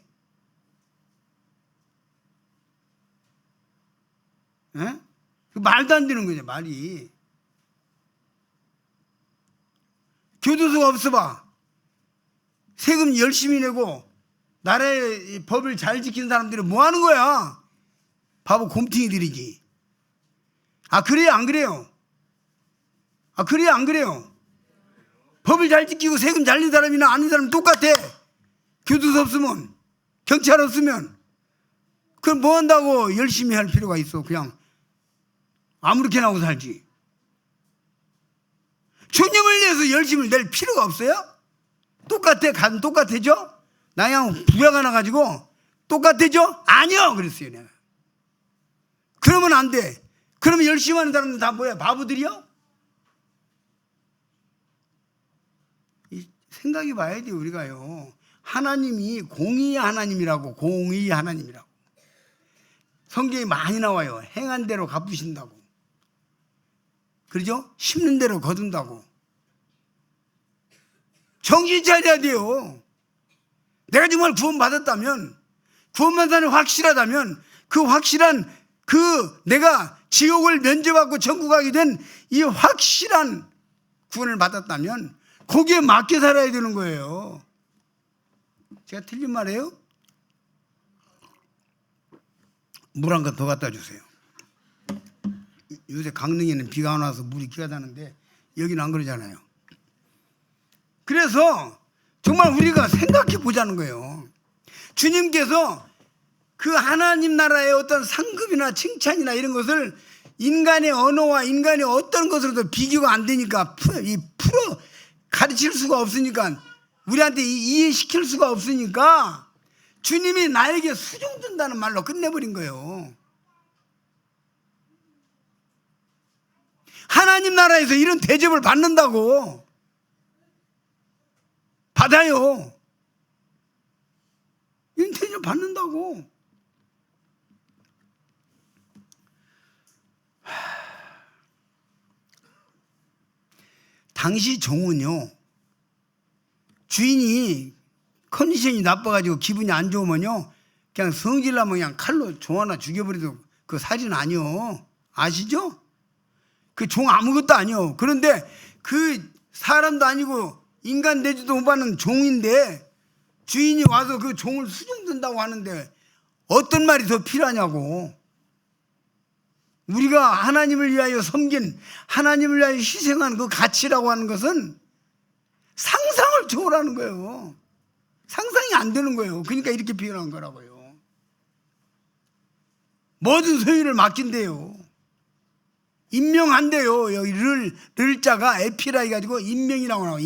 에? 말도 안 되는 거죠, 말이. 교도소가 없어봐. 세금 열심히 내고 나라의 법을 잘 지키는 사람들은 뭐 하는 거야? 바보 곰탱이들이지. 그래요? 안 그래요? 그래요? 안 그래요? 법을 잘 지키고 세금 잘 내는 사람이나 아는 사람은 똑같아. 교도소 없으면, 경찰 없으면. 그럼 뭐 한다고 열심히 할 필요가 있어. 그냥 아무렇게나 하고 살지. 주님을 위해서 열심을 낼 필요가 없어요? 똑같아? 간 똑같아져? 나 그냥 부야가 나가지고 똑같아져? 아니요! 그랬어요, 내가. 그러면 안 돼. 그러면 열심히 하는 사람들 다 뭐야? 바보들이요? 생각해 봐야 돼요, 우리가요. 하나님이 공의의 하나님이라고, 공의의 하나님이라고. 성경에 많이 나와요. 행한 대로 갚으신다고. 그러죠? 심는 대로 거둔다고. 정신 차려야 돼요. 내가 정말 구원받았다면, 구원받다니 확실하다면, 그 확실한 내가 지옥을 면제받고 천국 가게 된 이 확실한 구원을 받았다면 거기에 맞게 살아야 되는 거예요. 제가 틀린 말이에요? 물 한 컵 더 갖다 주세요. 요새 강릉에는 비가 안 와서 물이 기가 나는데 여기는 안 그러잖아요. 그래서 정말 우리가 생각해 보자는 거예요. 주님께서 그 하나님 나라의 어떤 상급이나 칭찬이나 이런 것을 인간의 언어와 인간의 어떤 것으로도 비교가 안 되니까 풀어 가르칠 수가 없으니까 우리한테 이해시킬 수가 없으니까 주님이 나에게 수종든다는 말로 끝내버린 거예요. 하나님 나라에서 이런 대접을 받는다고. 받아요. 이런 대접 받는다고. 당시 종은요, 주인이 컨디션이 나빠가지고 기분이 안 좋으면요, 그냥 성질나면 그냥 칼로 종 하나 죽여버려도 그 살인 아니요. 아시죠? 그 종 아무것도 아니요. 그런데 그 사람도 아니고 인간 되지도 못하는 종인데 주인이 와서 그 종을 수종든다고 하는데 어떤 말이 더 필요하냐고. 우리가 하나님을 위하여 섬긴, 하나님을 위하여 희생한 그 가치라고 하는 것은 상상을 초월하는 거예요. 상상이 안 되는 거예요. 그러니까 이렇게 표현한 거라고요. 모든 소유를 맡긴대요. 임명한대요. 여기 를 자가 에피라 해가지고 임명이라고 나와요.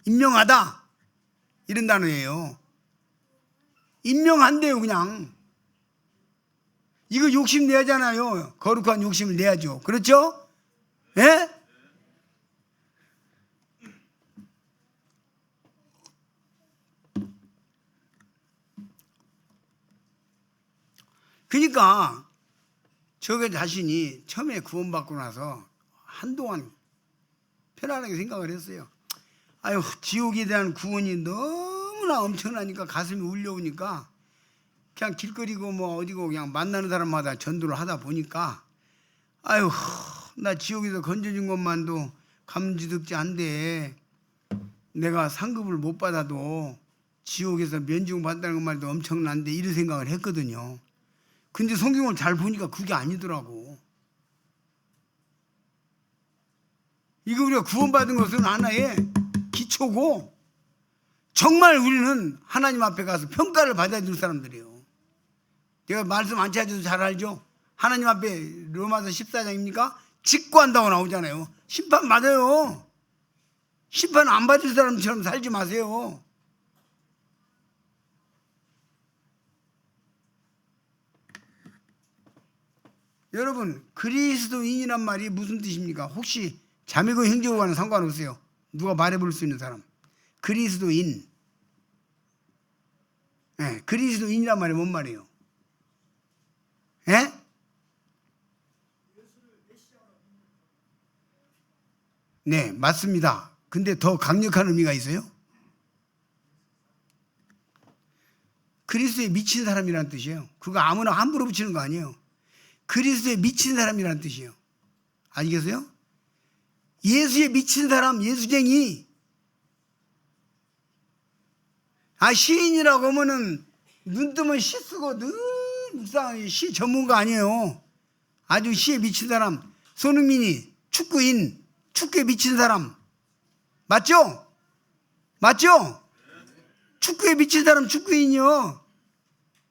임명하다 이런 단어예요. 임명한대요. 그냥 이거 욕심 내잖아요. 거룩한 욕심을 내야죠. 그렇죠? 예? 그러니까 저 자신이 처음에 구원받고 나서 한동안 편안하게 생각을 했어요. 아유, 지옥에 대한 구원이 너무나 엄청나니까 가슴이 울려오니까 그냥 길거리고 뭐 어디고 그냥 만나는 사람마다 전도를 하다 보니까 아유, 나 지옥에서 건져준 것만도 감지덕지 않대. 내가 상급을 못 받아도 지옥에서 면중 받는다는 것만 해도 엄청난데 이런 생각을 했거든요. 근데 성경을 잘 보니까 그게 아니더라고. 이거 우리가 구원받은 것은 하나의 기초고 정말 우리는 하나님 앞에 가서 평가를 받아야 될 사람들이에요. 제가 말씀 안 찾아도 잘 알죠? 하나님 앞에 로마서 14장입니까? 직구한다고 나오잖아요. 심판 받아요. 심판 안 받을 사람처럼 살지 마세요. 여러분, 그리스도인이란 말이 무슨 뜻입니까? 혹시 자매고 형제고와는 상관없어요. 누가 말해볼 수 있는 사람. 그리스도인. 네, 그리스도인이란 말이 뭔 말이에요? 예? 네, 맞습니다. 근데 더 강력한 의미가 있어요? 그리스도에 미친 사람이라는 뜻이에요. 그거 아무나 함부로 붙이는 거 아니에요. 그리스도에 미친 사람이라는 뜻이에요. 아시겠어요? 예수에 미친 사람, 예수쟁이. 시인이라고 하면은 눈 뜨면 시 쓰고 늘 묵상하는 시 전문가 아니에요. 아주 시에 미친 사람. 손흥민이 축구인, 축구에 미친 사람. 맞죠? 맞죠? 축구에 미친 사람 축구인이요.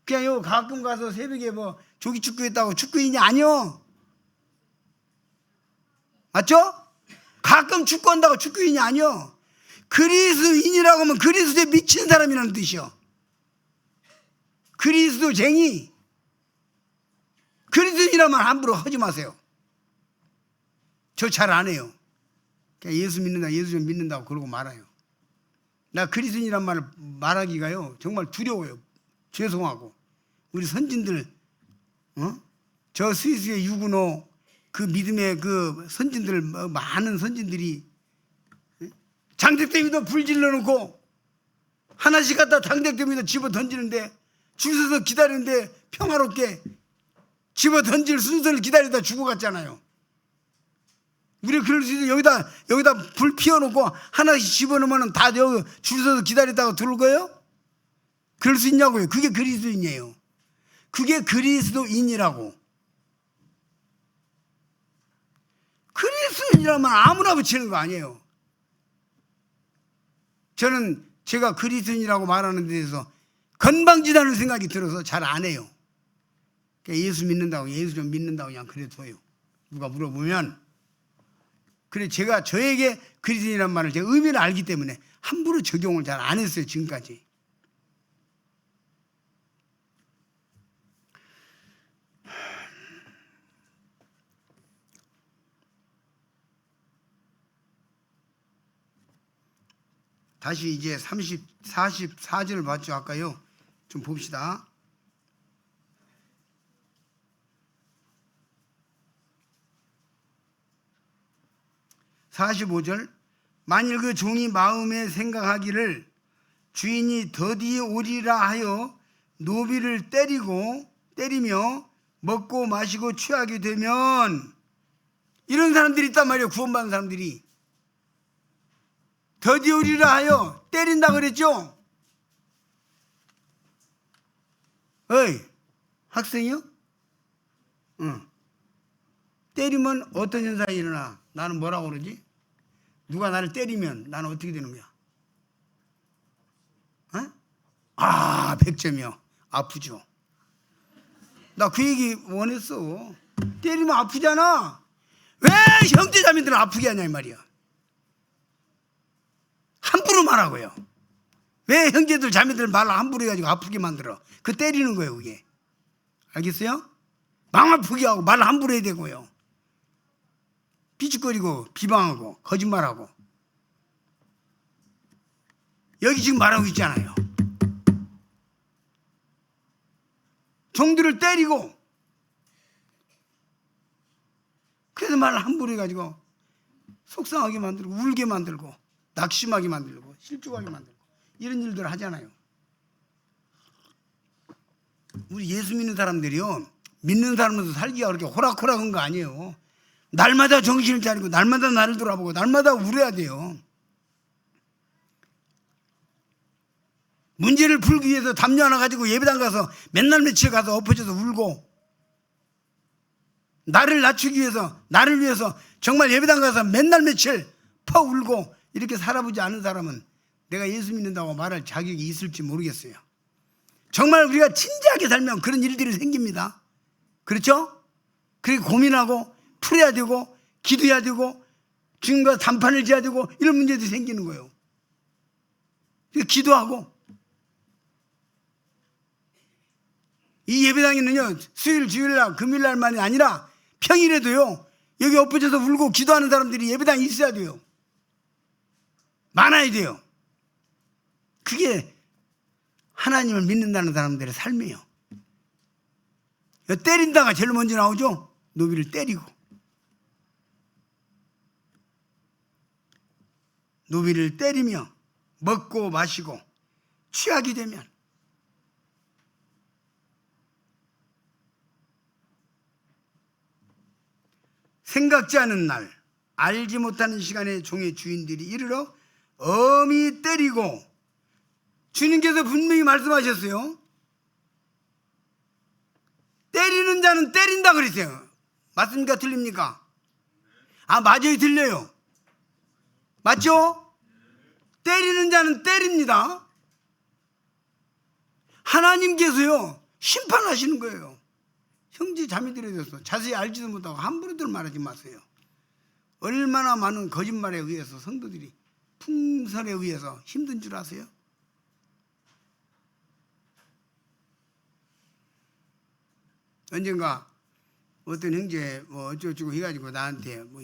그냥 요 가끔 가서 새벽에 뭐 조기 축구했다고 축구인이 아니요. 맞죠? 가끔 축구한다고 축구인이 아니요. 그리스도인이라고 하면 그리스도에 미친 사람이라는 뜻이요. 그리스도쟁이. 그리스도인이라면 함부로 하지 마세요. 저 잘 안 해요. 그냥 예수 믿는다, 예수 좀 믿는다고 그러고 말아요. 나 그리스도인이란 말을 말하기가요 정말 두려워요. 죄송하고. 우리 선진들, 저 스위스의 유구노 그 믿음의 그 선진들, 많은 선진들이 장작대비도 불 질러놓고 하나씩 갖다 장작대비도 집어 던지는데 줄 서서 기다리는데 평화롭게 집어 던질 순서를 기다리다 죽어갔잖아요. 우리 그럴 수 있어요. 여기다 불 피워놓고 하나씩 집어넣으면 다 여기 줄 서서 기다리다가 들어올 거예요? 그럴 수 있냐고요. 그게 그리스도인이에요. 그게 그리스도인이라고. 그리스도인이라면 아무나 붙이는 거 아니에요. 저는 제가 그리스도인이라고 말하는 데 대해서 건방지다는 생각이 들어서 잘 안 해요. 예수 믿는다고, 예수 좀 믿는다고 그냥 그래 둬요. 누가 물어보면. 그래 제가 저에게 그리스도인이라는 말을 제가 의미를 알기 때문에 함부로 적용을 잘 안 했어요. 지금까지. 다시 이제 44절 봤죠? 아까요. 좀 봅시다. 45절. 만일 그 종이 마음에 생각하기를 주인이 더디 오리라 하여 노비를 때리며 먹고 마시고 취하게 되면, 이런 사람들이 있단 말이에요. 구원받은 사람들이. 더디 오리라 하여 때린다 그랬죠? 어이, 학생이요? 응. 때리면 어떤 현상이 일어나? 나는 뭐라고 그러지? 누가 나를 때리면 나는 어떻게 되는 거야? 어? 100점이요. 아프죠. 나 그 얘기 원했어. 때리면 아프잖아. 왜 형제자매들은 아프게 하냐 이 말이야. 함부로 말하고요. 왜 형제들 자매들 말을 함부로 해가지고 아프게 만들어. 그 때리는 거예요 그게. 알겠어요? 마음 아프게 하고 말 함부로 해야 되고요. 삐죽거리고 비방하고 거짓말하고. 여기 지금 말하고 있잖아요. 종들을 때리고 그래서 말을 함부로 해가지고 속상하게 만들고 울게 만들고 낙심하게 만들고 실족하게 만들고 이런 일들을 하잖아요. 우리 예수 믿는 사람들이요, 믿는 사람으로서 살기가 그렇게 호락호락한 거 아니에요. 날마다 정신을 차리고 날마다 나를 돌아보고 날마다 울어야 돼요. 문제를 풀기 위해서 담요 하나 가지고 예배당 가서 맨날 며칠 가서 엎어져서 울고, 나를 낮추기 위해서 나를 위해서 정말 예배당 가서 맨날 며칠 퍼 울고 이렇게 살아보지 않은 사람은 내가 예수 믿는다고 말할 자격이 있을지 모르겠어요. 정말 우리가 진지하게 살면 그런 일들이 생깁니다. 그렇죠? 그렇게 고민하고 풀어야 되고 기도해야 되고 주님과 단판을 지어야 되고 이런 문제들이 생기는 거예요. 기도하고 이 예배당에는요, 수요일 주일날 금요일날만이 아니라 평일에도요 여기 엎어져서 울고 기도하는 사람들이 예배당에 있어야 돼요. 많아야 돼요. 그게 하나님을 믿는다는 사람들의 삶이에요. 때린다가 제일 먼저 나오죠. 노비를 때리고, 노비를 때리며 먹고 마시고 취하게 되면 생각지 않은 날 알지 못하는 시간에 종의 주인들이 이르러 엄히 때리고, 주님께서 분명히 말씀하셨어요. 때리는 자는 때린다 그랬어요. 맞습니까? 틀립니까? 아, 맞아요. 들려요. 맞죠? 때리는 자는 때립니다. 하나님께서요 심판하시는 거예요. 형제 자매들에 대해서 자세히 알지도 못하고 함부로들 말하지 마세요. 얼마나 많은 거짓말에 의해서 성도들이 풍설에 의해서 힘든 줄 아세요? 언젠가 어떤 형제 뭐 어쩌고저쩌고 해가지고 나한테 뭐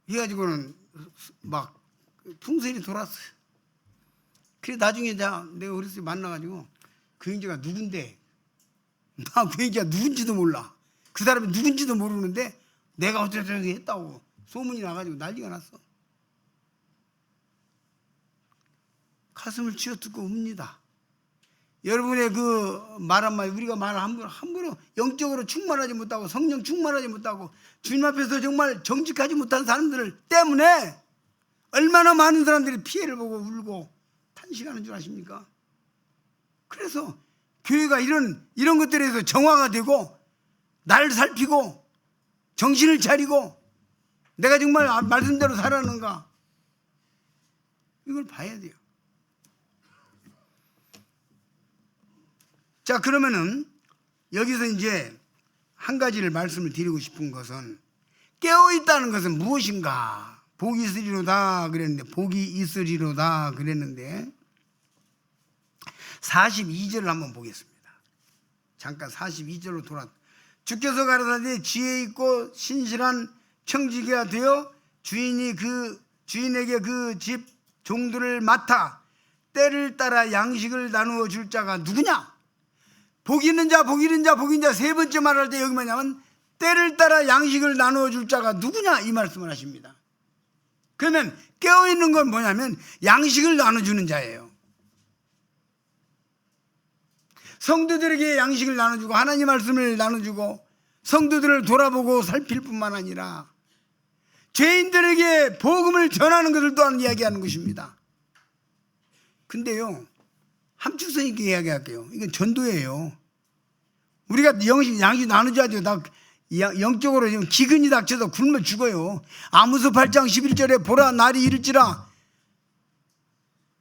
해가지고는 막 풍설이 돌았어요. 그래 나중에 내가 어렸을 때 만나가지고 그 형제가 누군데, 나 그 형제가 누군지도 몰라. 그 사람이 누군지도 모르는데 내가 어쩌고저쩌고 했다고 소문이 나가지고 난리가 났어. 가슴을 쥐어뜯고 웁니다. 여러분의 그 말 한마디, 우리가 말 함부로 영적으로 충만하지 못하고 성령 충만하지 못하고 주님 앞에서 정말 정직하지 못한 사람들 때문에 얼마나 많은 사람들이 피해를 보고 울고 탄식하는 줄 아십니까? 그래서 교회가 이런 것들에 대해서 정화가 되고 나를 살피고 정신을 차리고 내가 정말 말씀대로 살았는가, 이걸 봐야 돼요. 자, 그러면은 여기서 이제 한 가지를 말씀을 드리고 싶은 것은, 깨어있다는 것은 무엇인가? 복이 있으리로다 그랬는데, 복이 있으리로다 그랬는데 42절을 한번 보겠습니다. 잠깐 42절로 주께서 가라사대 지혜 있고 신실한 청지기가 되어 주인에게 그 집 종들을 맡아 때를 따라 양식을 나누어 줄 자가 누구냐? 복 있는 자, 복 있는 자, 복 있는 자 세 번째 말할 때 여기 뭐냐면 때를 따라 양식을 나누어 줄 자가 누구냐 이 말씀을 하십니다. 그러면 깨어있는 건 뭐냐면 양식을 나눠주는 자예요. 성도들에게 양식을 나눠주고 하나님 말씀을 나눠주고 성도들을 돌아보고 살필 뿐만 아니라 죄인들에게 복음을 전하는 것을 또한 이야기하는 것입니다. 근데요, 함축성 있게 이야기할게요. 이건 전도예요. 우리가 양식 나눠줘야 돼요. 영적으로 기근이 닥쳐서 굶어 죽어요. 아모스 8장 11절에 보라 날이 이를지라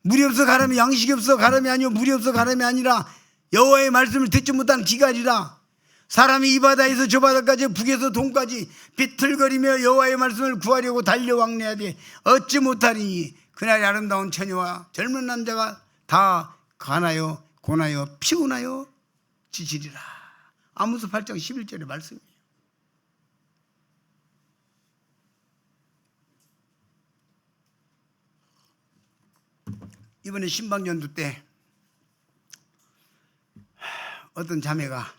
물이 없어 가람이 양식이 없어 가람이 아니요 물이 없어 가람이 아니라 여호와의 말씀을 듣지 못한 기갈이라. 사람이 이 바다에서 저 바다까지 북에서 동까지 비틀거리며 여호와의 말씀을 구하려고 달려 왕래하되 얻지 못하리니 그날의 아름다운 처녀와 젊은 남자가 다 가나요 고나요 피곤하여 지치리라. 아모스 8장 11절의 말씀이에요. 이번에 신방연두 때 어떤 자매가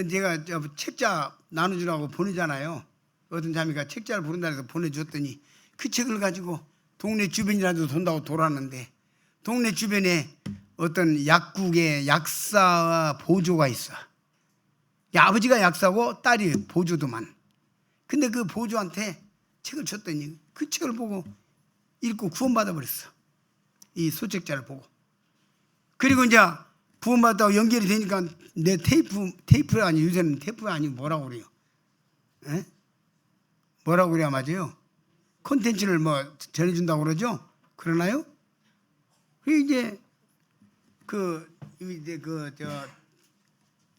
제가 책자 나눠주라고 보내잖아요. 어떤 자매가 책자를 보낸다고 해서 보내줬더니 그 책을 가지고 동네 주변이라도 돈다고 돌았는데 동네 주변에 어떤 약국의 약사 보조가 있어. 아버지가 약사고 딸이 보조도만. 근데 그 보조한테 책을 줬더니 그 책을 보고 읽고 구원받아 버렸어. 이 소책자를 보고. 그리고 이제 구원받다가 연결이 되니까 내 테이프가 아니고 요새는 테이프가 아니고 뭐라고 그래요? 에? 뭐라고 그래야 맞아요? 콘텐츠를 뭐 전해준다고 그러죠? 그러나요? 그 이제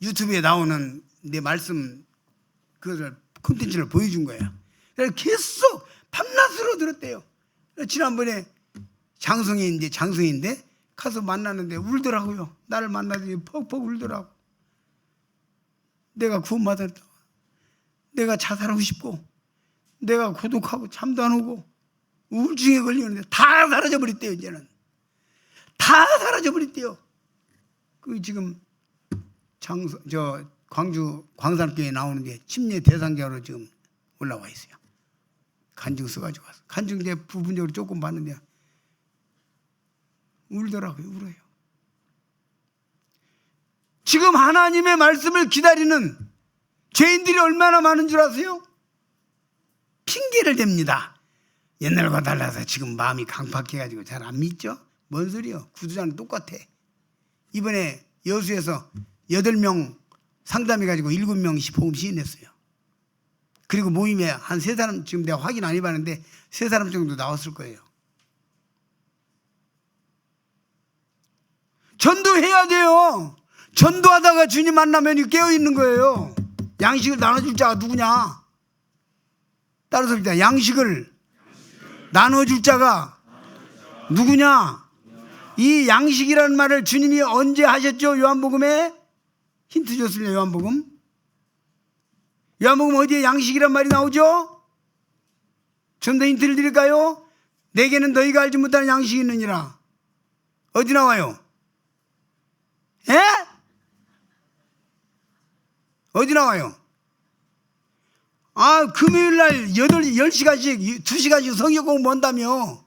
유튜브에 나오는 내 말씀 그것을 콘텐츠를 보여준 거야. 그래서 계속 밤낮으로 들었대요. 지난번에 장성인데 가서 만났는데 울더라고요. 나를 만나더니 퍽퍽 울더라고. 내가 구원받았다. 내가 자살하고 싶고 내가 고독하고 잠도 안 오고 우울증에 걸리는데 다 사라져버렸대요. 이제는 다 사라져버렸대요. 그 지금 광주 광산교에 나오는데 침례 대상자로 지금 올라와 있어요. 간증 써가지고 와서 간증 이제 부분적으로 조금 봤는데 울더라고요. 울어요. 지금 하나님의 말씀을 기다리는 죄인들이 얼마나 많은 줄 아세요? 핑계를 댑니다. 옛날과 달라서 지금 마음이 강팍해가지고 잘 안 믿죠? 뭔 소리요? 구두자는 똑같아. 이번에 여수에서 8명 상담해가지고 7명씩 복음 시인했어요. 그리고 모임에 한 3사람, 지금 내가 확인 안 해봤는데 3사람 정도 나왔을 거예요. 전도해야 돼요. 전도하다가 주님 만나면 깨어있는 거예요. 양식을 나눠줄 자가 누구냐? 따라서 봅니다. 양식을 나눠줄 자가 누구냐? 이 양식이라는 말을 주님이 언제 하셨죠? 요한복음에 힌트 줬습니다. 요한복음 어디에 양식이란 말이 나오죠? 좀 더 힌트를 드릴까요? 내게는 너희가 알지 못하는 양식이 있느니라. 어디 나와요? 예? 어디 나와요? 금요일날 10시간씩 2시간씩 성경 공부한다며.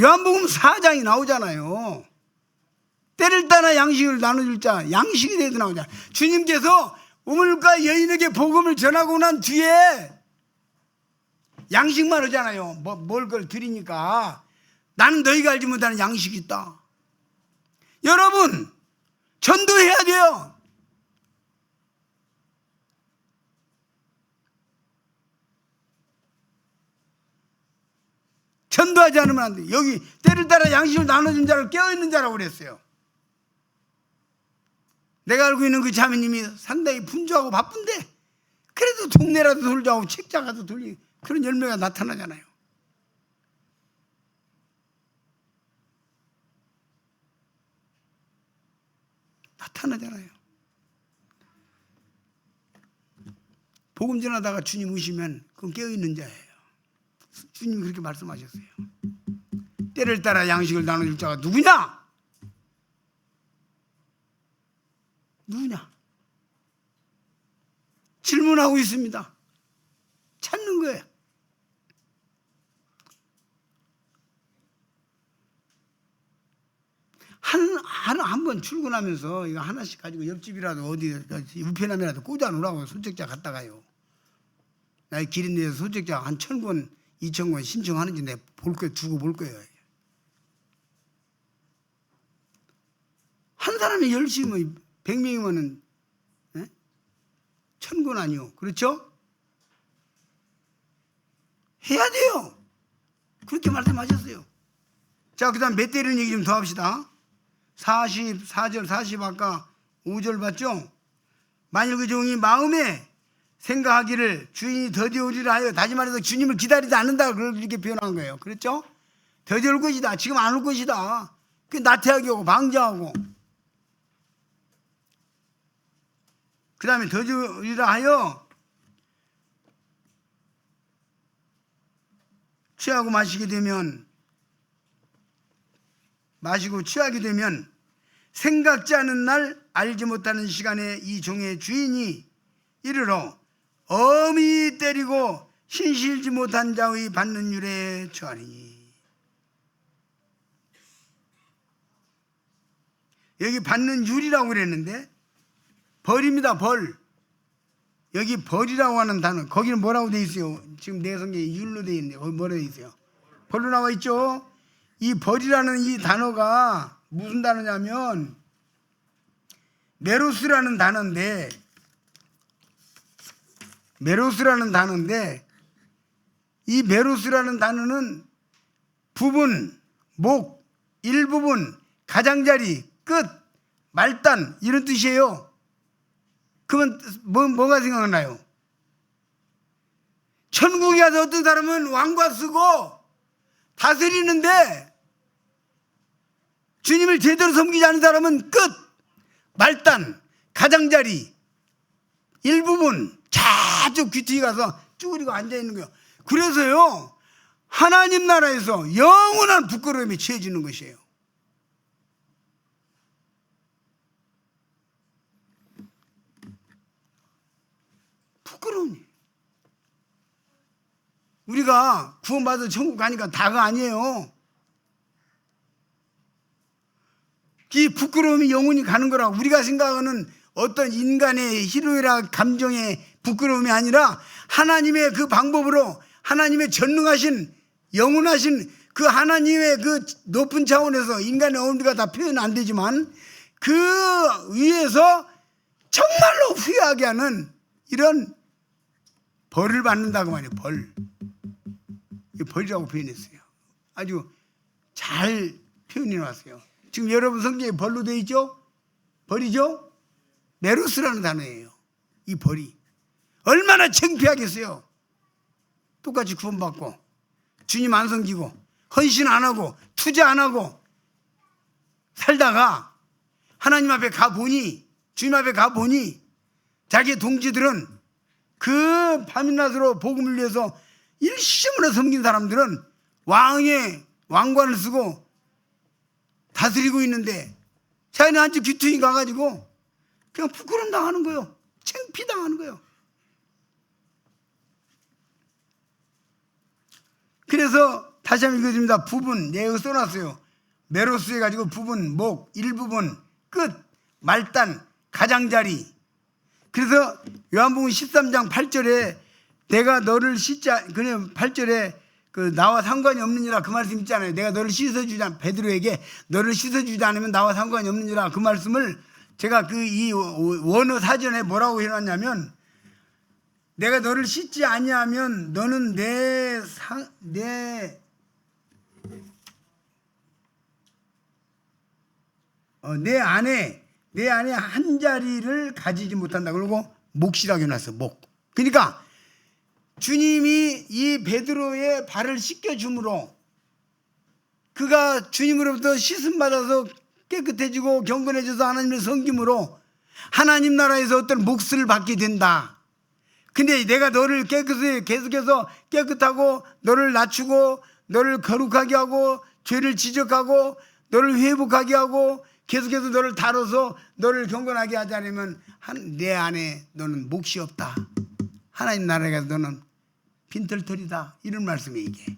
요한복음 4장이 나오잖아요. 때를 따라 양식을 나눠줄 자, 양식에 대해서 나오잖아요. 주님께서 우물가 여인에게 복음을 전하고 난 뒤에 양식만 하잖아요. 뭘 그걸 드리니까. 나는 너희가 알지 못하는 양식이 있다. 여러분, 전도해야 돼요. 전도하지 않으면 안 돼. 여기 때를 따라 양식을 나눠준 자를 깨어있는 자라고 그랬어요. 내가 알고 있는 그 자매님이 상당히 분주하고 바쁜데 그래도 동네라도 돌자고 책자가도 돌리 그런 열매가 나타나잖아요. 나타나잖아요. 복음 전하다가 주님 오시면 그건 깨어있는 자예요. 주님이 그렇게 말씀하셨어요. 때를 따라 양식을 나눠줄 자가 누구냐? 누구냐? 질문하고 있습니다. 찾는 거예요. 한 번 출근하면서 이거 하나씩 가지고 옆집이라도 어디 우편함이라도 꽂아 놓으라고 소책자 갖다가요. 나 기린내에서 소책자 한 1,000권, 2,000권 신청하는지 내가 볼 거예요. 두고 볼 거예요. 한 사람이 10명이면 100명이면은 1,000권 아니요. 그렇죠? 해야 돼요. 그렇게 말씀하셨어요. 자, 그 다음 몇 대라는 얘기 좀 더 합시다. 44절 40 아까 5절 봤죠? 만일 그 종이 마음에 생각하기를 주인이 더디오리라 하여, 다시 말해서 주님을 기다리지 않는다, 그렇게 표현한 거예요. 그렇죠? 더디올 것이다, 지금 안 올 것이다, 그 나태하게 하고 방자하고, 그 다음에 더디오리라 하여 취하고 마시게 되면, 마시고 취하게 되면 생각지 않은 날 알지 못하는 시간에 이 종의 주인이 이르러 엄히 때리고 신실지 못한 자의 받는 율에 처하리니. 여기 받는 율이라고 그랬는데 벌입니다. 벌. 여기 벌이라고 하는 단어, 거기는 뭐라고 돼 있어요? 지금 내 성경에 율로 돼 있는데 거기 뭐라고 돼 있어요? 벌로 나와 있죠? 이 벌이라는 이 단어가 무슨 단어냐면 메로스라는 단어인데, 이 메로스라는 단어는 부분, 목, 일부분, 가장자리, 끝, 말단 이런 뜻이에요. 그러면 뭐가 생각나요? 천국에 가서 어떤 사람은 왕과 쓰고 다스리는데 주님을 제대로 섬기지 않은 사람은 끝, 말단, 가장자리, 일부분 저쪽 귀퉁이 가서 쭈그리고 앉아있는 거예요. 그래서요, 하나님 나라에서 영원한 부끄러움에 처해지는 것이에요. 부끄러우니. 우리가 구원받아서 천국 가니까 다가 아니에요. 이 부끄러움이 영원히 가는 거라. 우리가 생각하는 어떤 인간의 희로애락 감정의 부끄러움이 아니라 하나님의 그 방법으로, 하나님의 전능하신 영원하신 그 하나님의 그 높은 차원에서, 인간의 어머니가 다 표현 안 되지만 그 위에서 정말로 후회하게 하는 이런 벌을 받는다고 말이에요. 벌. 벌이라고 표현했어요. 아주 잘 표현해 놨어요. 지금 여러분 성경에 벌로 되어 있죠? 벌이죠? 메로스라는 단어예요. 이 벌이 얼마나 창피하겠어요. 똑같이 구원받고 주님 안 섬기고 헌신 안 하고 투자 안 하고 살다가 하나님 앞에 가보니, 주님 앞에 가보니 자기의 동지들은 그 밤낮으로 복음을 위해서 일심으로 섬긴 사람들은 왕의 왕관을 쓰고 다스리고 있는데 자기는 한쪽 귀퉁이 가가지고 그냥 부끄러움 당하는 거예요. 창피 당하는 거예요. 그래서 다시 한번 읽어줍니다. 부분, 내가 써놨어요. 메로스 해가지고 부분, 목, 일부분, 끝, 말단, 가장자리. 그래서 요한복음 13장 8절에 내가 너를 씻자, 그래 8절에 그 나와 상관이 없느니라 그 말씀 있잖아요. 내가 너를 씻어주지 않, 베드로에게 너를 씻어주지 않으면 나와 상관이 없느니라 그 말씀을 제가 그 이 원어 사전에 뭐라고 해놨냐면, 내가 너를 씻지 아니하면 너는 내 안에 한 자리를 가지지 못한다. 그리고 몫이라고 해놨어. 목. 그러니까 주님이 이 베드로의 발을 씻겨줌으로 그가 주님으로부터 씻음 받아서 깨끗해지고 경건해져서 하나님의 섬김으로 하나님 나라에서 어떤 몫을 받게 된다. 근데 내가 너를 계속해서 깨끗하고 너를 낮추고 너를 거룩하게 하고 죄를 지적하고 너를 회복하게 하고 계속해서 너를 다뤄서 너를 경건하게 하지 않으면 내 안에 너는 몫이 없다. 하나님 나라에 가서 너는 빈털털이다. 이런 말씀이 이게.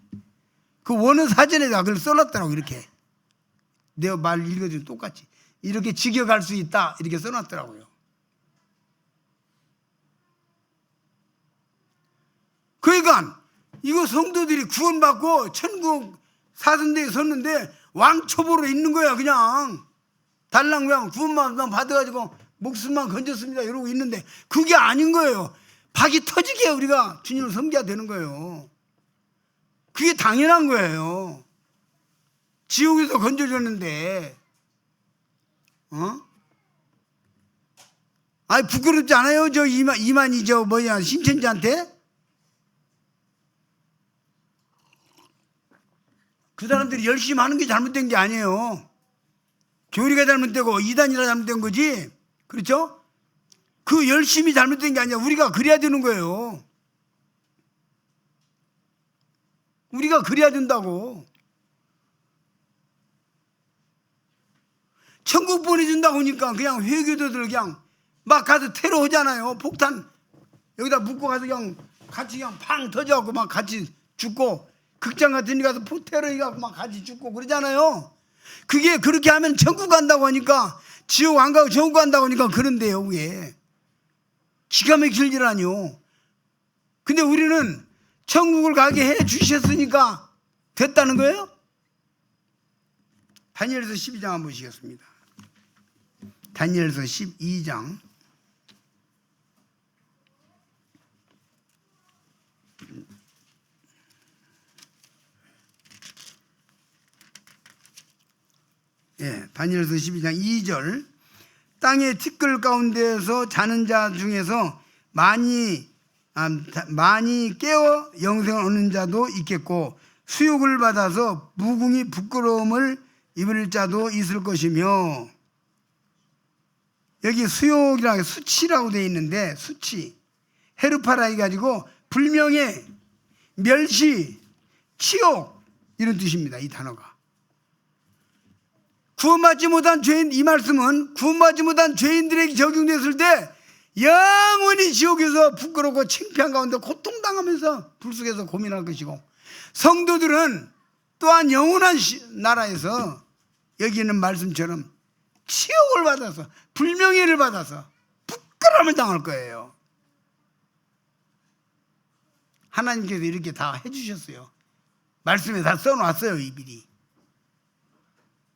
그 원어 사전에다 그걸 써놨더라고. 이렇게 내 말 읽어주면 똑같이 이렇게 직역할 수 있다. 이렇게 써놨더라고요. 그러니까 이거 성도들이 구원받고 천국 사선대에 섰는데 왕초보로 있는 거야. 그냥 달랑 그냥 구원만 받아가지고 목숨만 건졌습니다 이러고 있는데 그게 아닌 거예요. 박이 터지게 우리가 주님을 섬겨야 되는 거예요. 그게 당연한 거예요. 지옥에서 건져줬는데, 아니, 부끄럽지 않아요? 저 이만희 신천지한테? 그 사람들이 열심히 하는 게 잘못된 게 아니에요. 교리가 잘못되고 이단이라 잘못된 거지. 그렇죠? 그 열심히 잘못된 게 아니야. 우리가 그래야 되는 거예요. 우리가 그래야 된다고. 천국 보내준다고 하니까 그냥 회교도들 그냥 막 가서 테러하잖아요. 폭탄 여기다 묻고 가서 그냥 같이 그냥 팡 터져갖고 막 같이 죽고, 극장 같은 데 가서 테러해갖고 막 같이 죽고 그러잖아요. 그게 그렇게 하면 천국 간다고 하니까, 지옥 안 가고 천국 간다고 하니까 그런데요. 그게 기가 막힐 일 아니요. 근데 우리는 천국을 가게 해 주셨으니까 됐다는 거예요. 다니엘서 12장 한번 보시겠습니다. 다니엘서 12장. 다니엘서 12장 2절. 땅의 티끌 가운데에서 자는 자 중에서 많이 깨어 영생을 얻는 자도 있겠고, 수욕을 받아서 무궁히 부끄러움을 입을 자도 있을 것이며. 여기 수욕이라고 수치라고 되어 있는데, 수치 헤르파라이 가지고 불명예, 멸시, 치욕 이런 뜻입니다. 이 단어가. 구원받지 못한 죄인, 이 말씀은 구원받지 못한 죄인들에게 적용됐을 때 영원히 지옥에서 부끄럽고 창피한 가운데 고통당하면서 불 속에서 고민할 것이고, 성도들은 또한 영원한 나라에서 여기 있는 말씀처럼 치욕을 받아서 불명예를 받아서 부끄러움을 당할 거예요. 하나님께서 이렇게 다 해주셨어요. 말씀에 다 써놨어요. 이 미리.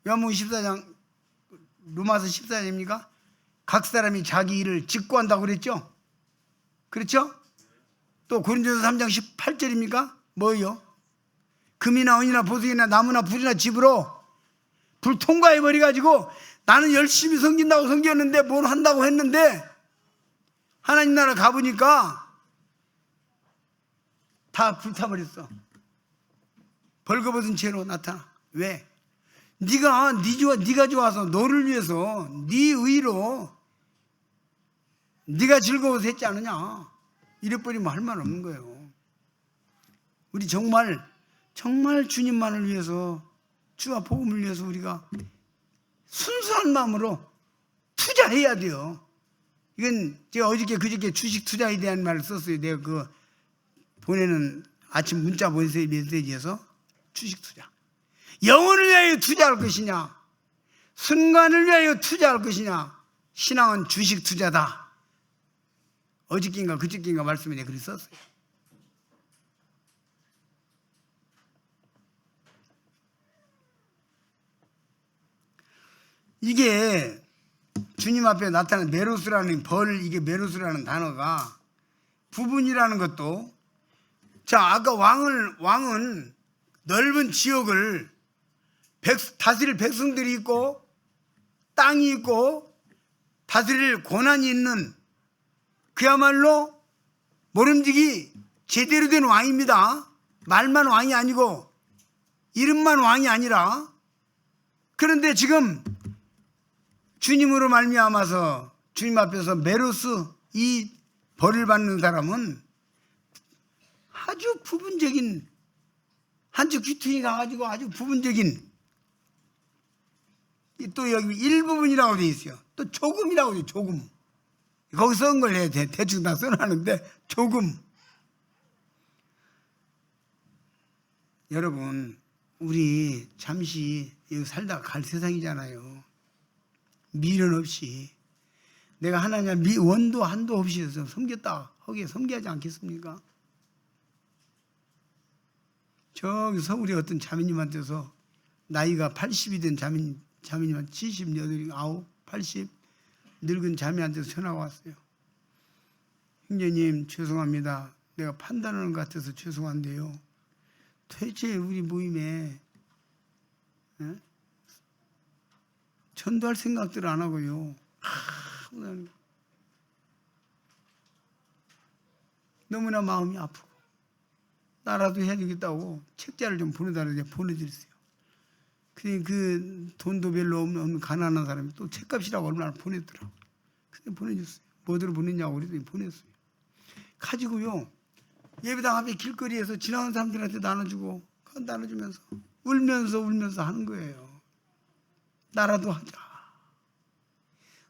요한복음 14장, 로마서 14장입니까? 각 사람이 자기 일을 직고한다고 그랬죠? 그렇죠? 또 고린도서 3장 18절입니까? 뭐예요? 금이나 은이나 보석이나 나무나 불이나 집으로 불 통과해 버려가지고, 나는 열심히 섬긴다고 섬겼는데, 뭘 한다고 했는데, 하나님 나라 가보니까 다 불타버렸어. 벌거벗은 채로 나타나. 왜? 네가 좋아서, 너를 위해서, 네 의로 네가 즐거워서 했지 않느냐. 이래버리면 할 말 없는 거예요. 우리 정말 주님만을 위해서, 주와 복음을 위해서 우리가 순수한 마음으로 투자해야 돼요. 이건 제가 어저께 그저께 주식 투자에 대한 말을 썼어요. 내가 그 보내는 아침 문자 메시지에서 주식 투자. 영혼을 위하여 투자할 것이냐, 순간을 위하여 투자할 것이냐. 신앙은 주식 투자다. 어저께인가 그저께인가 말씀에 내가 그렇게 썼어요. 이게 주님 앞에 나타난 메로스라는 이게 메로스라는 단어가 부분이라는 것도, 자, 아까 왕은 넓은 지역을 다스릴 백성들이 있고 땅이 있고 다스릴 권한이 있는, 그야말로 모름지기 제대로 된 왕입니다. 말만 왕이 아니고 이름만 왕이 아니라. 그런데 지금 주님으로 말미암아서 주님 앞에서 메로스, 이 벌을 받는 사람은 아주 부분적인, 한쪽 귀퉁이 가가지고 아주 부분적인, 또 여기 일부분이라고 되어 있어요. 또 조금이라고 돼요. 조금. 거기 써온 걸 해. 대충 다 써놨는데 조금. 여러분, 우리 잠시 여기 살다가 갈 세상이잖아요. 미련 없이 내가 하나님 원도 한도 없이 섬겼다 하기에 섬기하지 않겠습니까? 저기 서울의 어떤 자매님한테서 나이가 80이 된 자매님한테 78, 9, 80 늙은 자매한테서 전화가 왔어요. 형제님, 죄송합니다. 내가 판단하는 것 같아서 죄송한데요, 도대체 우리 모임에 전도할 생각들 안 하고요. 너무나 마음이 아프고 나라도 해야 되겠다고 책자를 좀 보내달라고 보내드렸어요. 그 돈도 별로 없는 가난한 사람이 또 책값이라고 얼마나 보냈더라고. 근데 보내줬어요. 뭐대로 보냈냐고 그랬더니 보냈어요. 가지고요. 예배당 앞에 길거리에서 지나가는 사람들한테 나눠주고 나눠주면서 울면서 하는 거예요. 나라도 하자.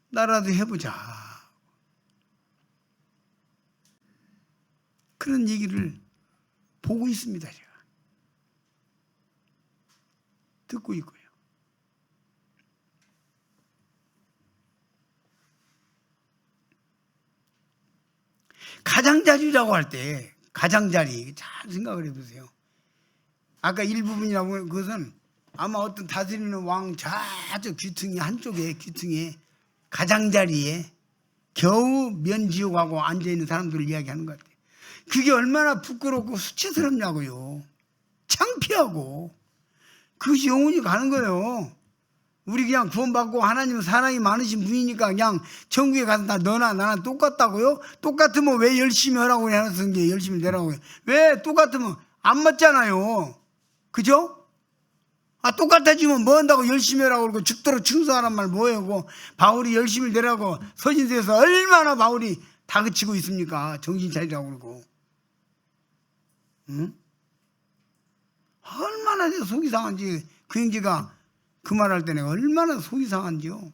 나라도 해보자. 그런 얘기를 보고 있습니다. 제가. 듣고 있고요. 가장자리라고 할 때 가장자리 잘 생각을 해보세요. 아까 일부분이라고 하는 그것은 아마 어떤 다스리는 왕 저쪽 귀퉁이 한쪽에 귀퉁이에 가장자리에 겨우 면지옥하고 앉아있는 사람들을 이야기하는 것 같아요. 그게 얼마나 부끄럽고 수치스럽냐고요. 창피하고. 그것이 영혼이 가는 거예요. 우리 그냥 구원받고 하나님은 사랑이 많으신 분이니까 그냥 천국에 가서 너나 나나 똑같다고요? 똑같으면 왜 열심히 하라고 해서 게 열심히 내라고 해요? 왜 똑같으면 안 맞잖아요. 그죠? 똑같아지면 뭐 한다고 열심히 하라고 그러고 죽도록 충성하란 말 뭐예요? 바울이 열심히 내라고 서신서에서 얼마나 바울이 다그치고 있습니까? 정신 차리라고 그러고. 응? 얼마나 속이 상한지 그 형제가 그 말할 때는 얼마나 속이 상한지요.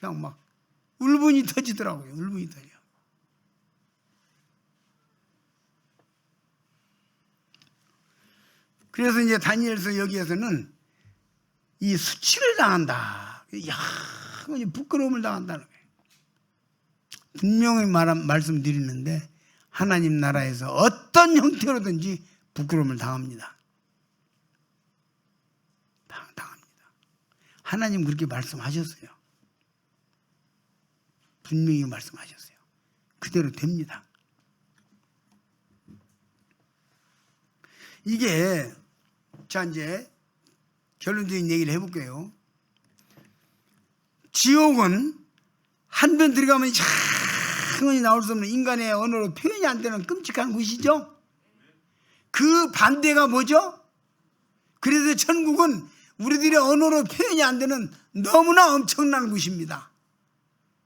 그냥 막 울분이 터지더라고요. 울분이 터져. 그래서 이제 다니엘서 여기에서는 이 수치를 당한다. 야, 부끄러움을 당한다는 거예요. 분명히 말씀드리는데 하나님 나라에서 어떤 형태로든지 부끄러움을 당합니다. 당합니다. 하나님 그렇게 말씀하셨어요. 분명히 말씀하셨어요. 그대로 됩니다. 이게 자 이제 결론적인 얘기를 해볼게요. 지옥은 한 번 들어가면 영원히 나올 수 없는 인간의 언어로 표현이 안 되는 끔찍한 곳이죠. 그 반대가 뭐죠? 그래서 천국은 우리들의 언어로 표현이 안 되는 너무나 엄청난 곳입니다.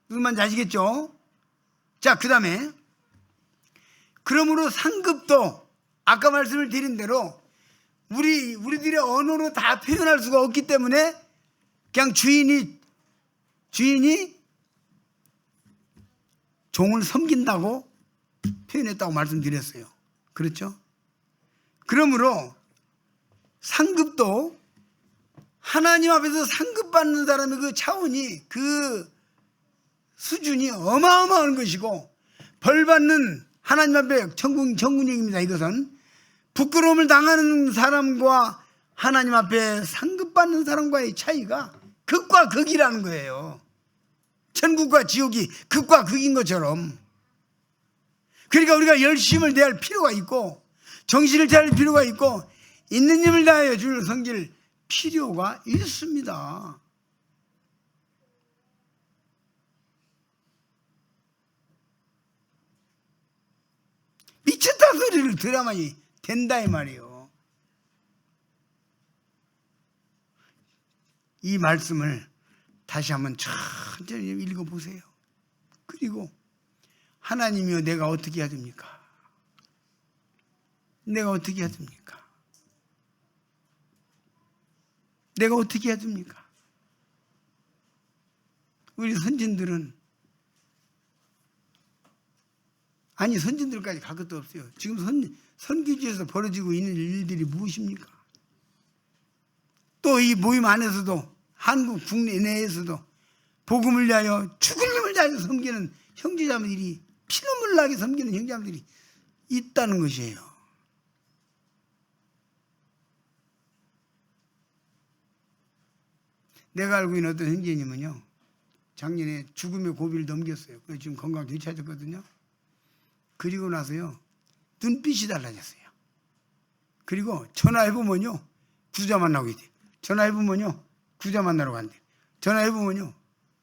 무슨 말인지 아시겠죠? 자, 그 다음에 그러므로 상급도 아까 말씀을 드린 대로 우리들의 언어로 다 표현할 수가 없기 때문에 그냥 주인이 종을 섬긴다고 표현했다고 말씀드렸어요. 그렇죠? 그러므로 상급도 하나님 앞에서 상급받는 사람의 그 차원이 그 수준이 어마어마한 것이고 벌받는 하나님 앞에 천국령입니다. 이것은 부끄러움을 당하는 사람과 하나님 앞에 상급받는 사람과의 차이가 극과 극이라는 거예요. 천국과 지옥이 극과 극인 것처럼. 그러니까 우리가 열심을 다할 필요가 있고 정신을 다할 필요가 있고 있는 힘을 다하여 주를 섬길 필요가 있습니다. 미쳤다 소리를 들어야만이 된다 이 말이에요. 이 말씀을 다시 한번 천천히 읽어보세요. 그리고 하나님이여 내가 어떻게 해야 됩니까? 내가 어떻게 해야 됩니까? 내가 어떻게 해야 됩니까? 우리 선진들은 선진들까지 갈 것도 없어요. 지금 선교지에서 벌어지고 있는 일들이 무엇입니까? 또 이 모임 안에서도 한국 국내 내에서도 복음을 위하여 죽을 힘을 다해서 섬기는 형제자매들이 피눈물 나게 섬기는 형제자매들이 있다는 것이에요. 내가 알고 있는 어떤 형제님은요 작년에 죽음의 고비를 넘겼어요. 그래서 지금 건강 되찾았거든요. 그리고 나서요 눈빛이 달라졌어요. 그리고 전화해보면요 구조자 만나고 있대. 전화해보면요 구조자 만나러 간대. 전화해보면요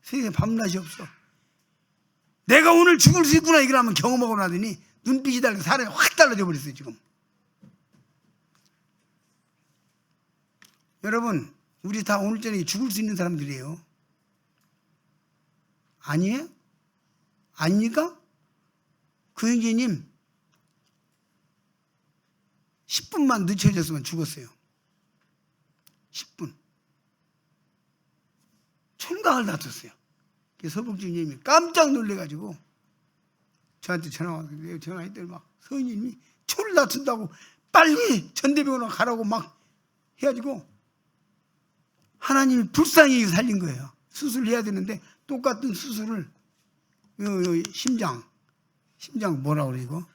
세상에 밤낮이 없어. 내가 오늘 죽을 수 있구나 이걸 하면 경험하고 나더니 눈빛이 달라서 사람이 확 달라져 버렸어요 지금. 여러분 우리 다 오늘 저녁에 죽을 수 있는 사람들이에요. 아니에요? 아닙니까? 그 형제님 10분만 늦춰졌으면 죽었어요. 10분. 총각을 다퉜어요. 서복주 님이 깜짝 놀래가지고 저한테 전화했더니 막 서인님이 초를 다툰다고 빨리 전대병원으로 가라고 막 해가지고 하나님이 불쌍히 살린 거예요. 수술을 해야 되는데 똑같은 수술을 심장 뭐라 그래 이거?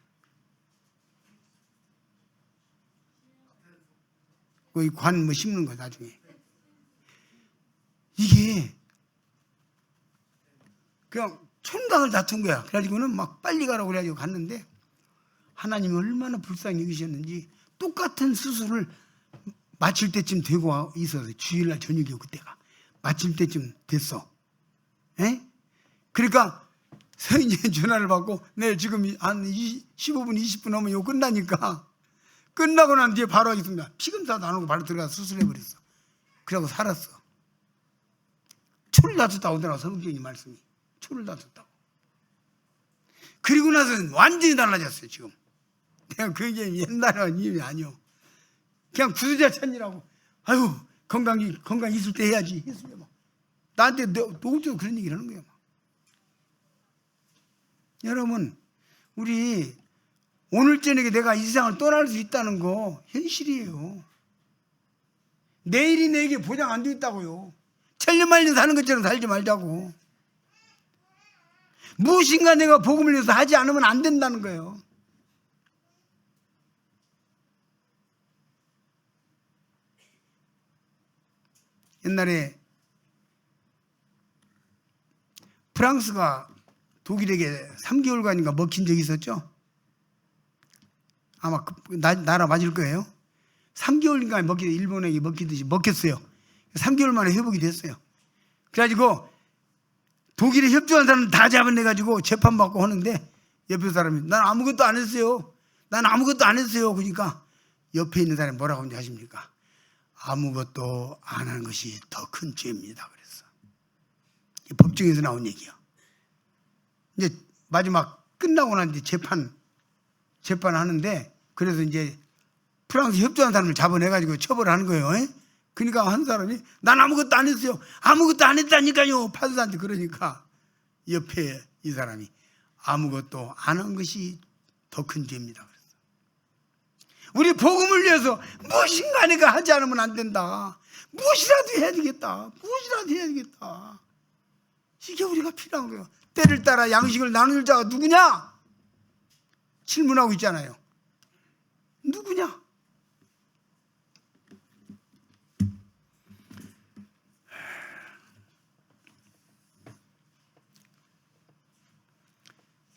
관 뭐 심는 거 나중에. 이게 그냥 총각을 다툰 거야. 그래가지고는 막 빨리 가라고 그래가지고 갔는데 하나님이 얼마나 불쌍히 여기셨는지 똑같은 수술을 마칠 때쯤 되고 있어서 주일날 저녁이고 그때가 마칠 때쯤 됐어. 에? 그러니까 서인이 전화를 받고 네 지금 한 15분 20분 하면 이거 끝나니까 끝나고 난 뒤에 바로 하겠습니다. 피검사도 안 하고 바로 들어가서 수술해버렸어. 그러고 살았어. 초를 다퉜다고 하더라고 성경이 말씀이. 초를 다퉜다고. 그리고 나서는 완전히 달라졌어요 지금. 내가 그게 옛날에 일이 아니요. 그냥 구두자 찾느라고 아유 건강 있을 때 해야지 했으면 막 나한테 노골적으로 그런 얘기를 하는 거예요. 막. 여러분 우리 오늘 저녁에 내가 이 세상을 떠날 수 있다는 거 현실이에요. 내일이 내게 보장 안 돼 있다고요. 천년만년 사는 것처럼 살지 말자고. 무엇인가 내가 복음을 위해서 하지 않으면 안 된다는 거예요. 옛날에 프랑스가 독일에게 3개월간인가 먹힌 적이 있었죠. 아마 나라 맞을 거예요. 3개월인가 일본에게 먹히듯이 먹혔어요. 3개월 만에 회복이 됐어요. 그래가지고 독일에 협조한 사람 다 잡아내가지고 재판받고 하는데 옆에 사람이 난 아무것도 안 했어요. 난 아무것도 안 했어요. 그러니까 옆에 있는 사람이 뭐라고 하는지 아십니까? 아무것도 안 하는 것이 더 큰 죄입니다. 그랬어. 법정에서 나온 얘기야. 이제 마지막 끝나고 난 뒤에 재판하는데 그래서 이제 프랑스 협조한 사람을 잡아내가지고 처벌하는 거예요. 그러니까 한 사람이 난 아무것도 안 했어요. 아무것도 안 했다니까요. 판사한테 그러니까 옆에 이 사람이 아무것도 안 한 것이 더 큰 죄입니다. 그랬어. 우리 복음을 위해서 무엇인가 내가 하지 않으면 안 된다. 무엇이라도 해야 되겠다. 무엇이라도 해야 되겠다. 이게 우리가 필요한 거예요. 때를 따라 양식을 나눌 자가 누구냐? 질문하고 있잖아요. 누구냐?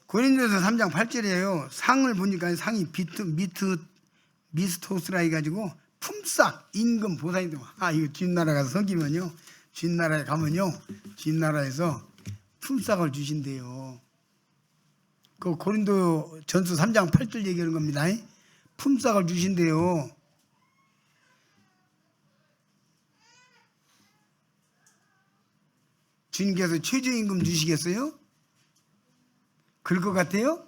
고린도서 3장 8절이에요. 상을 보니까 상이 미스토스라 해가지고 품삯, 임금, 보상이 되고 이거 뒷나라 가서 섬기면요. 뒷나라에 가면요. 뒷나라에서 품삯을 주신대요. 그 고린도 전서 3장 8절 얘기하는 겁니다. 품삯을 주신대요. 주님께서 최저임금 주시겠어요? 그럴 것 같아요?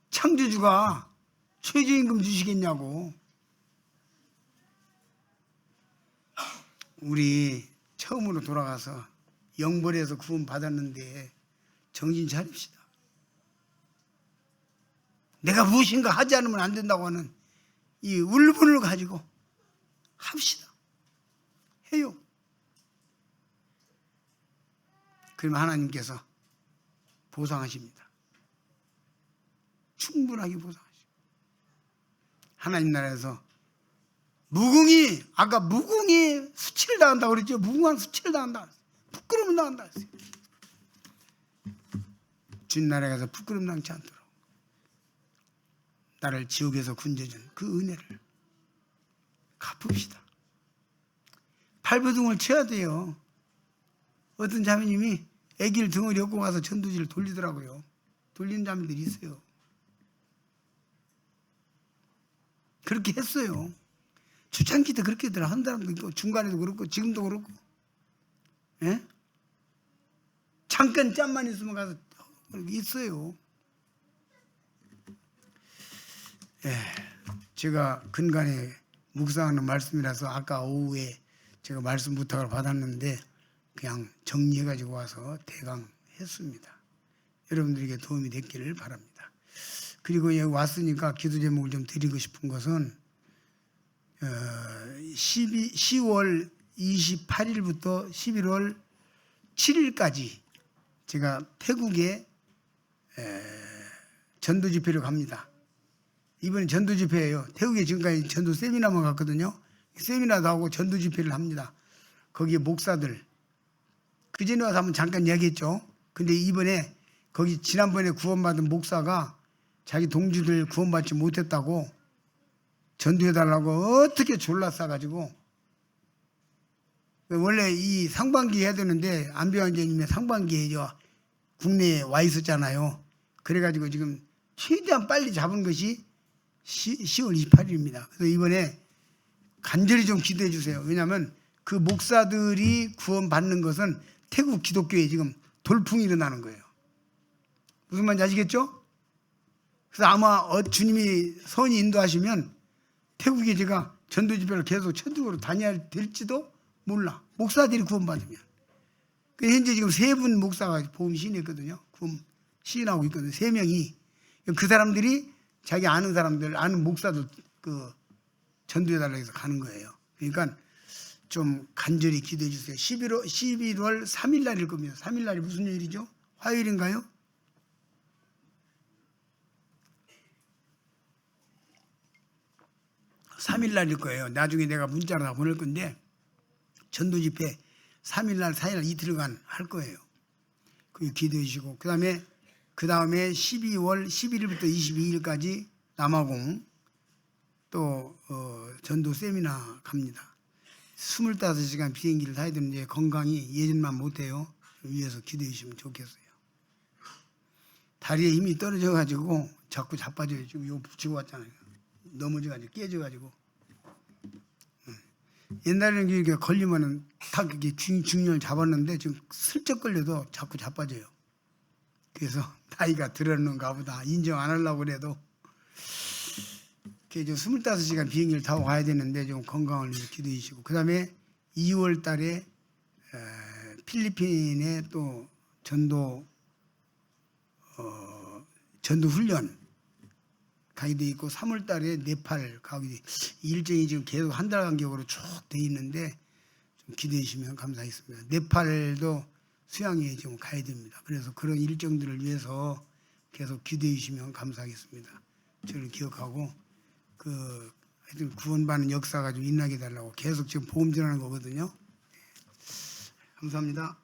창조주가 최저임금 주시겠냐고. 우리 처음으로 돌아가서 영벌에서 구원 받았는데 정신 차립시다. 내가 무엇인가 하지 않으면 안 된다고 하는 이 울분을 가지고 합시다. 해요. 그러면 하나님께서 보상하십니다. 충분하게 보상하십니다. 하나님 나라에서 아까 무궁이 수치를 당한다고 그랬죠. 무궁한 수치를 당한다. 부끄러움을 당한다 했어요. 주님 나라에 가서 부끄러움 당치 않도록 나를 지옥에서 건져준 그 은혜를 갚읍시다. 발버둥을 쳐야 돼요. 어떤 자매님이 아기를 덩어리 업고 가서 전도지를 돌리더라고요. 돌리는 자매들이 있어요. 그렇게 했어요. 초창기 때 그렇게 한 사람도 있고 중간에도 그렇고 지금도 그렇고. 예? 잠깐 짬만 있으면 가서 있어요. 예, 제가 근간에 묵상하는 말씀이라서 아까 오후에 제가 말씀 부탁을 받았는데 그냥 정리해가지고 와서 대강 했습니다. 여러분들에게 도움이 됐기를 바랍니다. 그리고 여기 왔으니까 기도 제목을 좀 드리고 싶은 것은 10월 28일부터 11월 7일까지 제가 태국에 전도 집회를 갑니다. 이번에 전도 집회예요. 태국에 지금까지 전도 세미나만 갔거든요. 세미나도 하고 전도 집회를 합니다. 거기에 목사들 그전에 와서 한번 잠깐 이야기했죠. 근데 이번에 거기 지난번에 구원받은 목사가 자기 동지들 구원받지 못했다고 전도해달라고 어떻게 졸라 싸가지고 원래 이 상반기 해야 되는데 안병환제님의 상반기에 국내에 와 있었잖아요. 그래가지고 지금 최대한 빨리 잡은 것이 10월 28일입니다. 그래서 이번에 간절히 좀 기도해 주세요. 왜냐하면 그 목사들이 구원받는 것은 태국 기독교에 지금 돌풍이 일어나는 거예요. 무슨 말인지 아시겠죠? 그래서 아마 주님이 선이 인도하시면 태국에 제가 전도 집회를 계속 천국으로 다녀야 될지도 몰라. 목사들이 구원받으면. 현재 지금 3분 목사가 복음 시인했거든요. 구원 시인하고 있거든요. 3명이. 그 사람들이 자기 아는 사람들, 아는 목사들 그 전도해달라고 해서 가는 거예요. 그러니까 좀 간절히 기도해 주세요. 11월 3일 날일 겁니다. 3일 날이 무슨 요일이죠? 화요일인가요? (3일) 날일 거예요. 나중에 내가 문자로 다 보낼 건데 전도 집회 3일 날, 4일 날 이틀간 할 거예요. 그 기도해 주시고 그 다음에 12월 11일부터 22일까지 남아공 또 전도 세미나 갑니다. 25시간 비행기를 타야 되는데 건강이 예전만 못해요. 위해서 기도해 주시면 좋겠어요. 다리에 힘이 떨어져가지고 자꾸 자빠져요. 지금 이거 붙이고 왔잖아요. 넘어져가지고 깨져가지고. 옛날에는 이렇게 걸리면은 탁 이렇게 중년을 잡았는데 지금 슬쩍 걸려도 자꾸 자빠져요. 그래서 나이가 들었는가 보다 인정 안 하려고 그래도 좀 25시간 비행기를 타고 가야 되는데 좀 건강을 위해서 기도해 주시고 그 다음에 2월 달에 필리핀에 또 전도 훈련 가게 돼 있고 3월 달에 네팔 가게 돼 일정이 지금 계속 한 달 간격으로 쭉 돼 있는데 좀 기대해 주시면 감사하겠습니다. 네팔도 수양회에 좀 가야 됩니다. 그래서 그런 일정들을 위해서 계속 기대해 주시면 감사하겠습니다. 저를 기억하고 하여튼 구원받는 역사가 좀 일어나게 해달라고 계속 지금 보험 전하는 거거든요. 감사합니다.